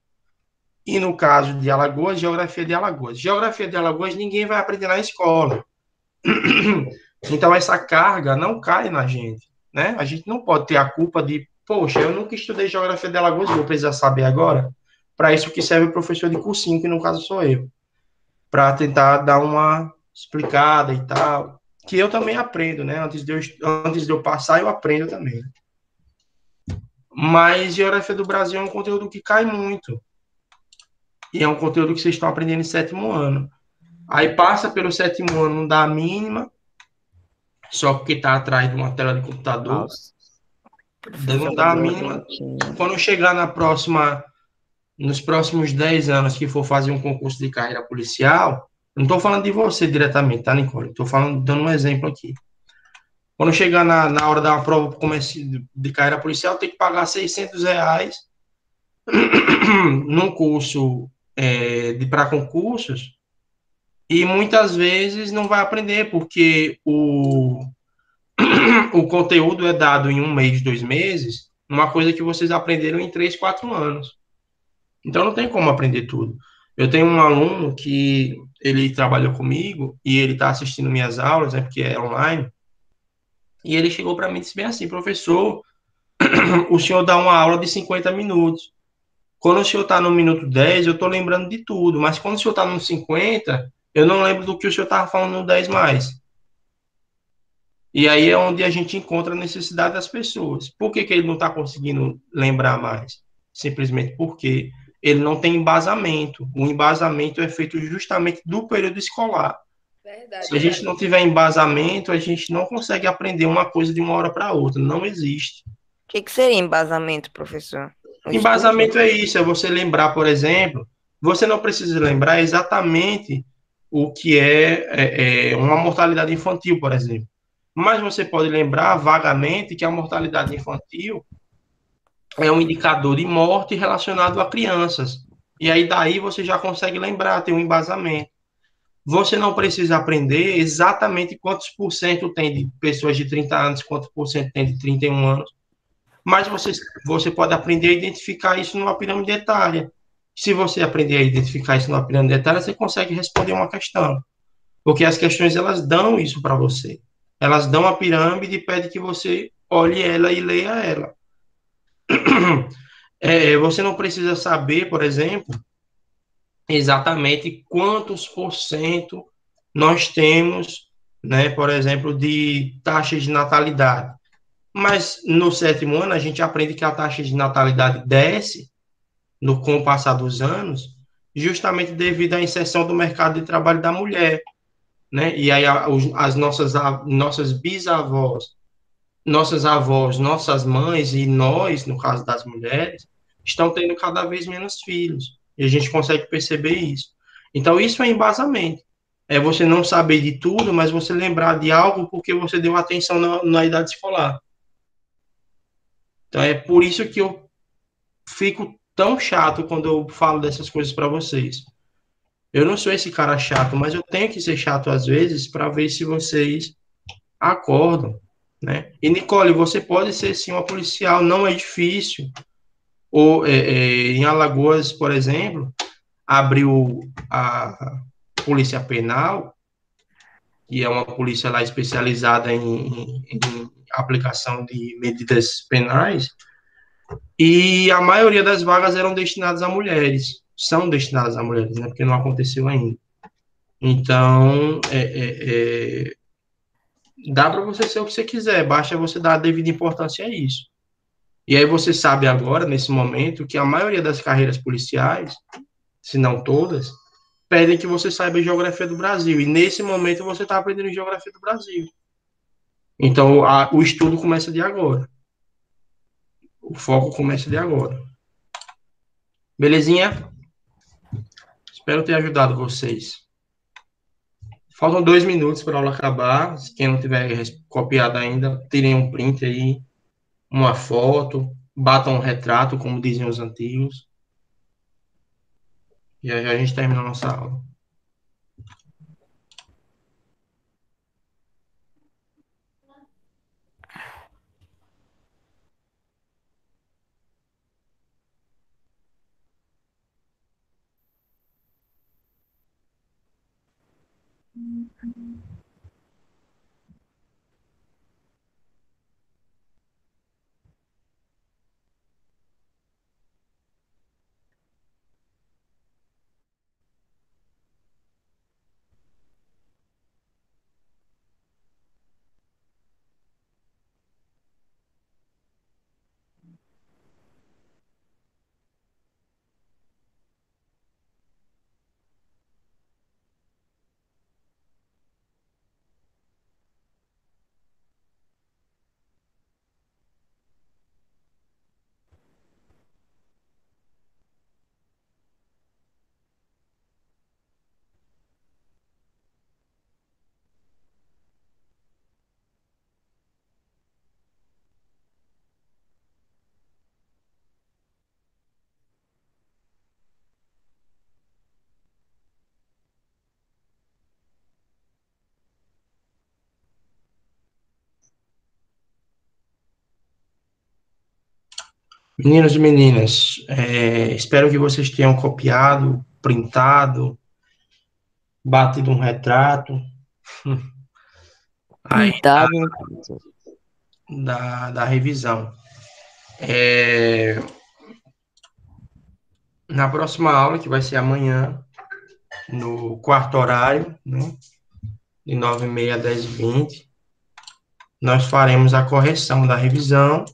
Speaker 1: E no caso de Alagoas, geografia de Alagoas. Geografia de Alagoas ninguém vai aprender na escola. Então essa carga não cai na gente. né? A gente não pode ter a culpa de, poxa, eu nunca estudei geografia de Alagoas, vou precisar saber agora. Para isso que serve o professor de cursinho, que no caso sou eu, para tentar dar uma explicada e tal, que eu também aprendo, né? Antes de eu passar, eu aprendo também. Mas geografia do Brasil é um conteúdo que cai muito. E é um conteúdo que vocês estão aprendendo em sétimo ano. Aí passa pelo sétimo ano, não dá a mínima, só porque está atrás de uma tela de computador.
Speaker 3: Nossa,
Speaker 1: Não
Speaker 3: professor
Speaker 1: dá a mínima.
Speaker 3: Valentina.
Speaker 1: Quando chegar nos próximos 10 anos que for fazer um concurso de carreira policial, não estou falando de você diretamente, tá, Nicole? Estou falando, dando um exemplo aqui. Quando chegar na hora da prova de carreira policial, tem que pagar R$ 600 num curso para concursos e muitas vezes não vai aprender, porque o conteúdo é dado em um mês, 2 meses, uma coisa que vocês aprenderam em 3, 4 anos. Então não tem como aprender tudo. Eu tenho um aluno que ele trabalha comigo e ele está assistindo minhas aulas, né, porque é online, e ele chegou para mim e disse bem assim, professor, o senhor dá uma aula de 50 minutos. Quando o senhor está no minuto 10, eu estou lembrando de tudo, mas quando o senhor está no 50, eu não lembro do que o senhor estava falando no 10 mais. E aí é onde a gente encontra a necessidade das pessoas. Por que ele não está conseguindo lembrar mais? Simplesmente porque ele não tem embasamento. O embasamento é feito justamente do período escolar. Se
Speaker 3: Verdade,
Speaker 1: a gente não tiver embasamento, a gente não consegue aprender uma coisa de uma hora para outra. Não existe.
Speaker 3: que seria embasamento, professor? O estudo?
Speaker 1: Embasamento é isso, é você lembrar, por exemplo, você não precisa lembrar exatamente o que é uma mortalidade infantil, por exemplo. Mas você pode lembrar vagamente que a mortalidade infantil é um indicador de morte relacionado a crianças. E aí daí você já consegue lembrar, tem um embasamento. Você não precisa aprender exatamente quantos por cento tem de pessoas de 30 anos, quantos por cento tem de 31 anos, mas você pode aprender a identificar isso numa pirâmide etária. Se você aprender a identificar isso numa pirâmide etária, você consegue responder uma questão. Porque as questões, elas dão isso para você. Elas dão a pirâmide e pedem que você olhe ela e leia ela. Você não precisa saber, por exemplo, exatamente quantos por cento nós temos, né, por exemplo, de taxas de natalidade. Mas no sétimo ano a gente aprende que a taxa de natalidade desce com o passar dos anos, justamente devido à inserção do mercado de trabalho da mulher, né? E aí as nossas bisavós, nossas avós, nossas mães e nós, no caso das mulheres, estão tendo cada vez menos filhos. E a gente consegue perceber isso. Então isso é embasamento. É você não saber de tudo, mas você lembrar de algo porque você deu atenção na idade escolar. Então é por isso que eu fico tão chato quando eu falo dessas coisas para vocês. Eu não sou esse cara chato, mas eu tenho que ser chato às vezes para ver se vocês acordam, né? E Nicole, você pode ser sim uma policial, não é difícil. Ou em Alagoas, por exemplo, abriu a Polícia Penal, que é uma polícia lá especializada em aplicação de medidas penais, e a maioria das vagas eram destinadas a mulheres, são destinadas a mulheres, né? Porque não aconteceu ainda. Então, dá para você ser o que você quiser, basta você dar a devida importância a isso. E aí você sabe agora, nesse momento, que a maioria das carreiras policiais, se não todas, pedem que você saiba geografia do Brasil. E nesse momento você está aprendendo geografia do Brasil. Então, o estudo começa de agora. O foco começa de agora. Belezinha? Espero ter ajudado vocês. Faltam 2 minutos para a aula acabar. Quem não tiver copiado ainda, tirem um print aí, uma foto, batam um retrato, como dizem os antigos. E aí a gente termina a nossa aula. Meninos e meninas, espero que vocês tenham copiado, printado, batido um retrato aí
Speaker 3: Pintado.
Speaker 1: da revisão. É, na próxima aula, que vai ser amanhã, no quarto horário, né, de 9h30 a 10h20, nós faremos a correção da revisão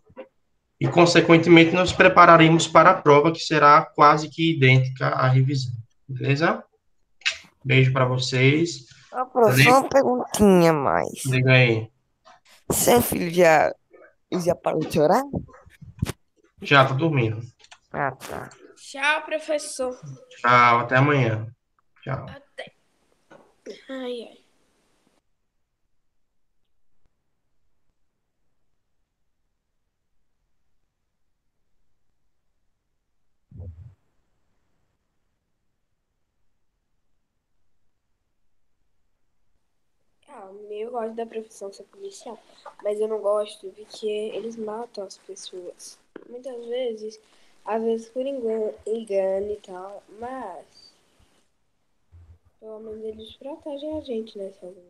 Speaker 1: e, consequentemente, nos prepararemos para a prova, que será quase que idêntica à revisão. Beleza? Beijo para vocês.
Speaker 3: Ah, prof, só uma perguntinha a mais.
Speaker 1: Liga aí.
Speaker 3: Seu filho já parou de chorar?
Speaker 1: Já tô dormindo.
Speaker 3: Ah, tá.
Speaker 2: Tchau, professor.
Speaker 1: Tchau, até amanhã. Tchau.
Speaker 2: Até. Ai, ai. Eu gosto da profissão ser policial, mas eu não gosto porque eles matam as pessoas. Muitas vezes, às vezes por engano e tal, mas pelo menos eles protegem a gente, né? Se alguém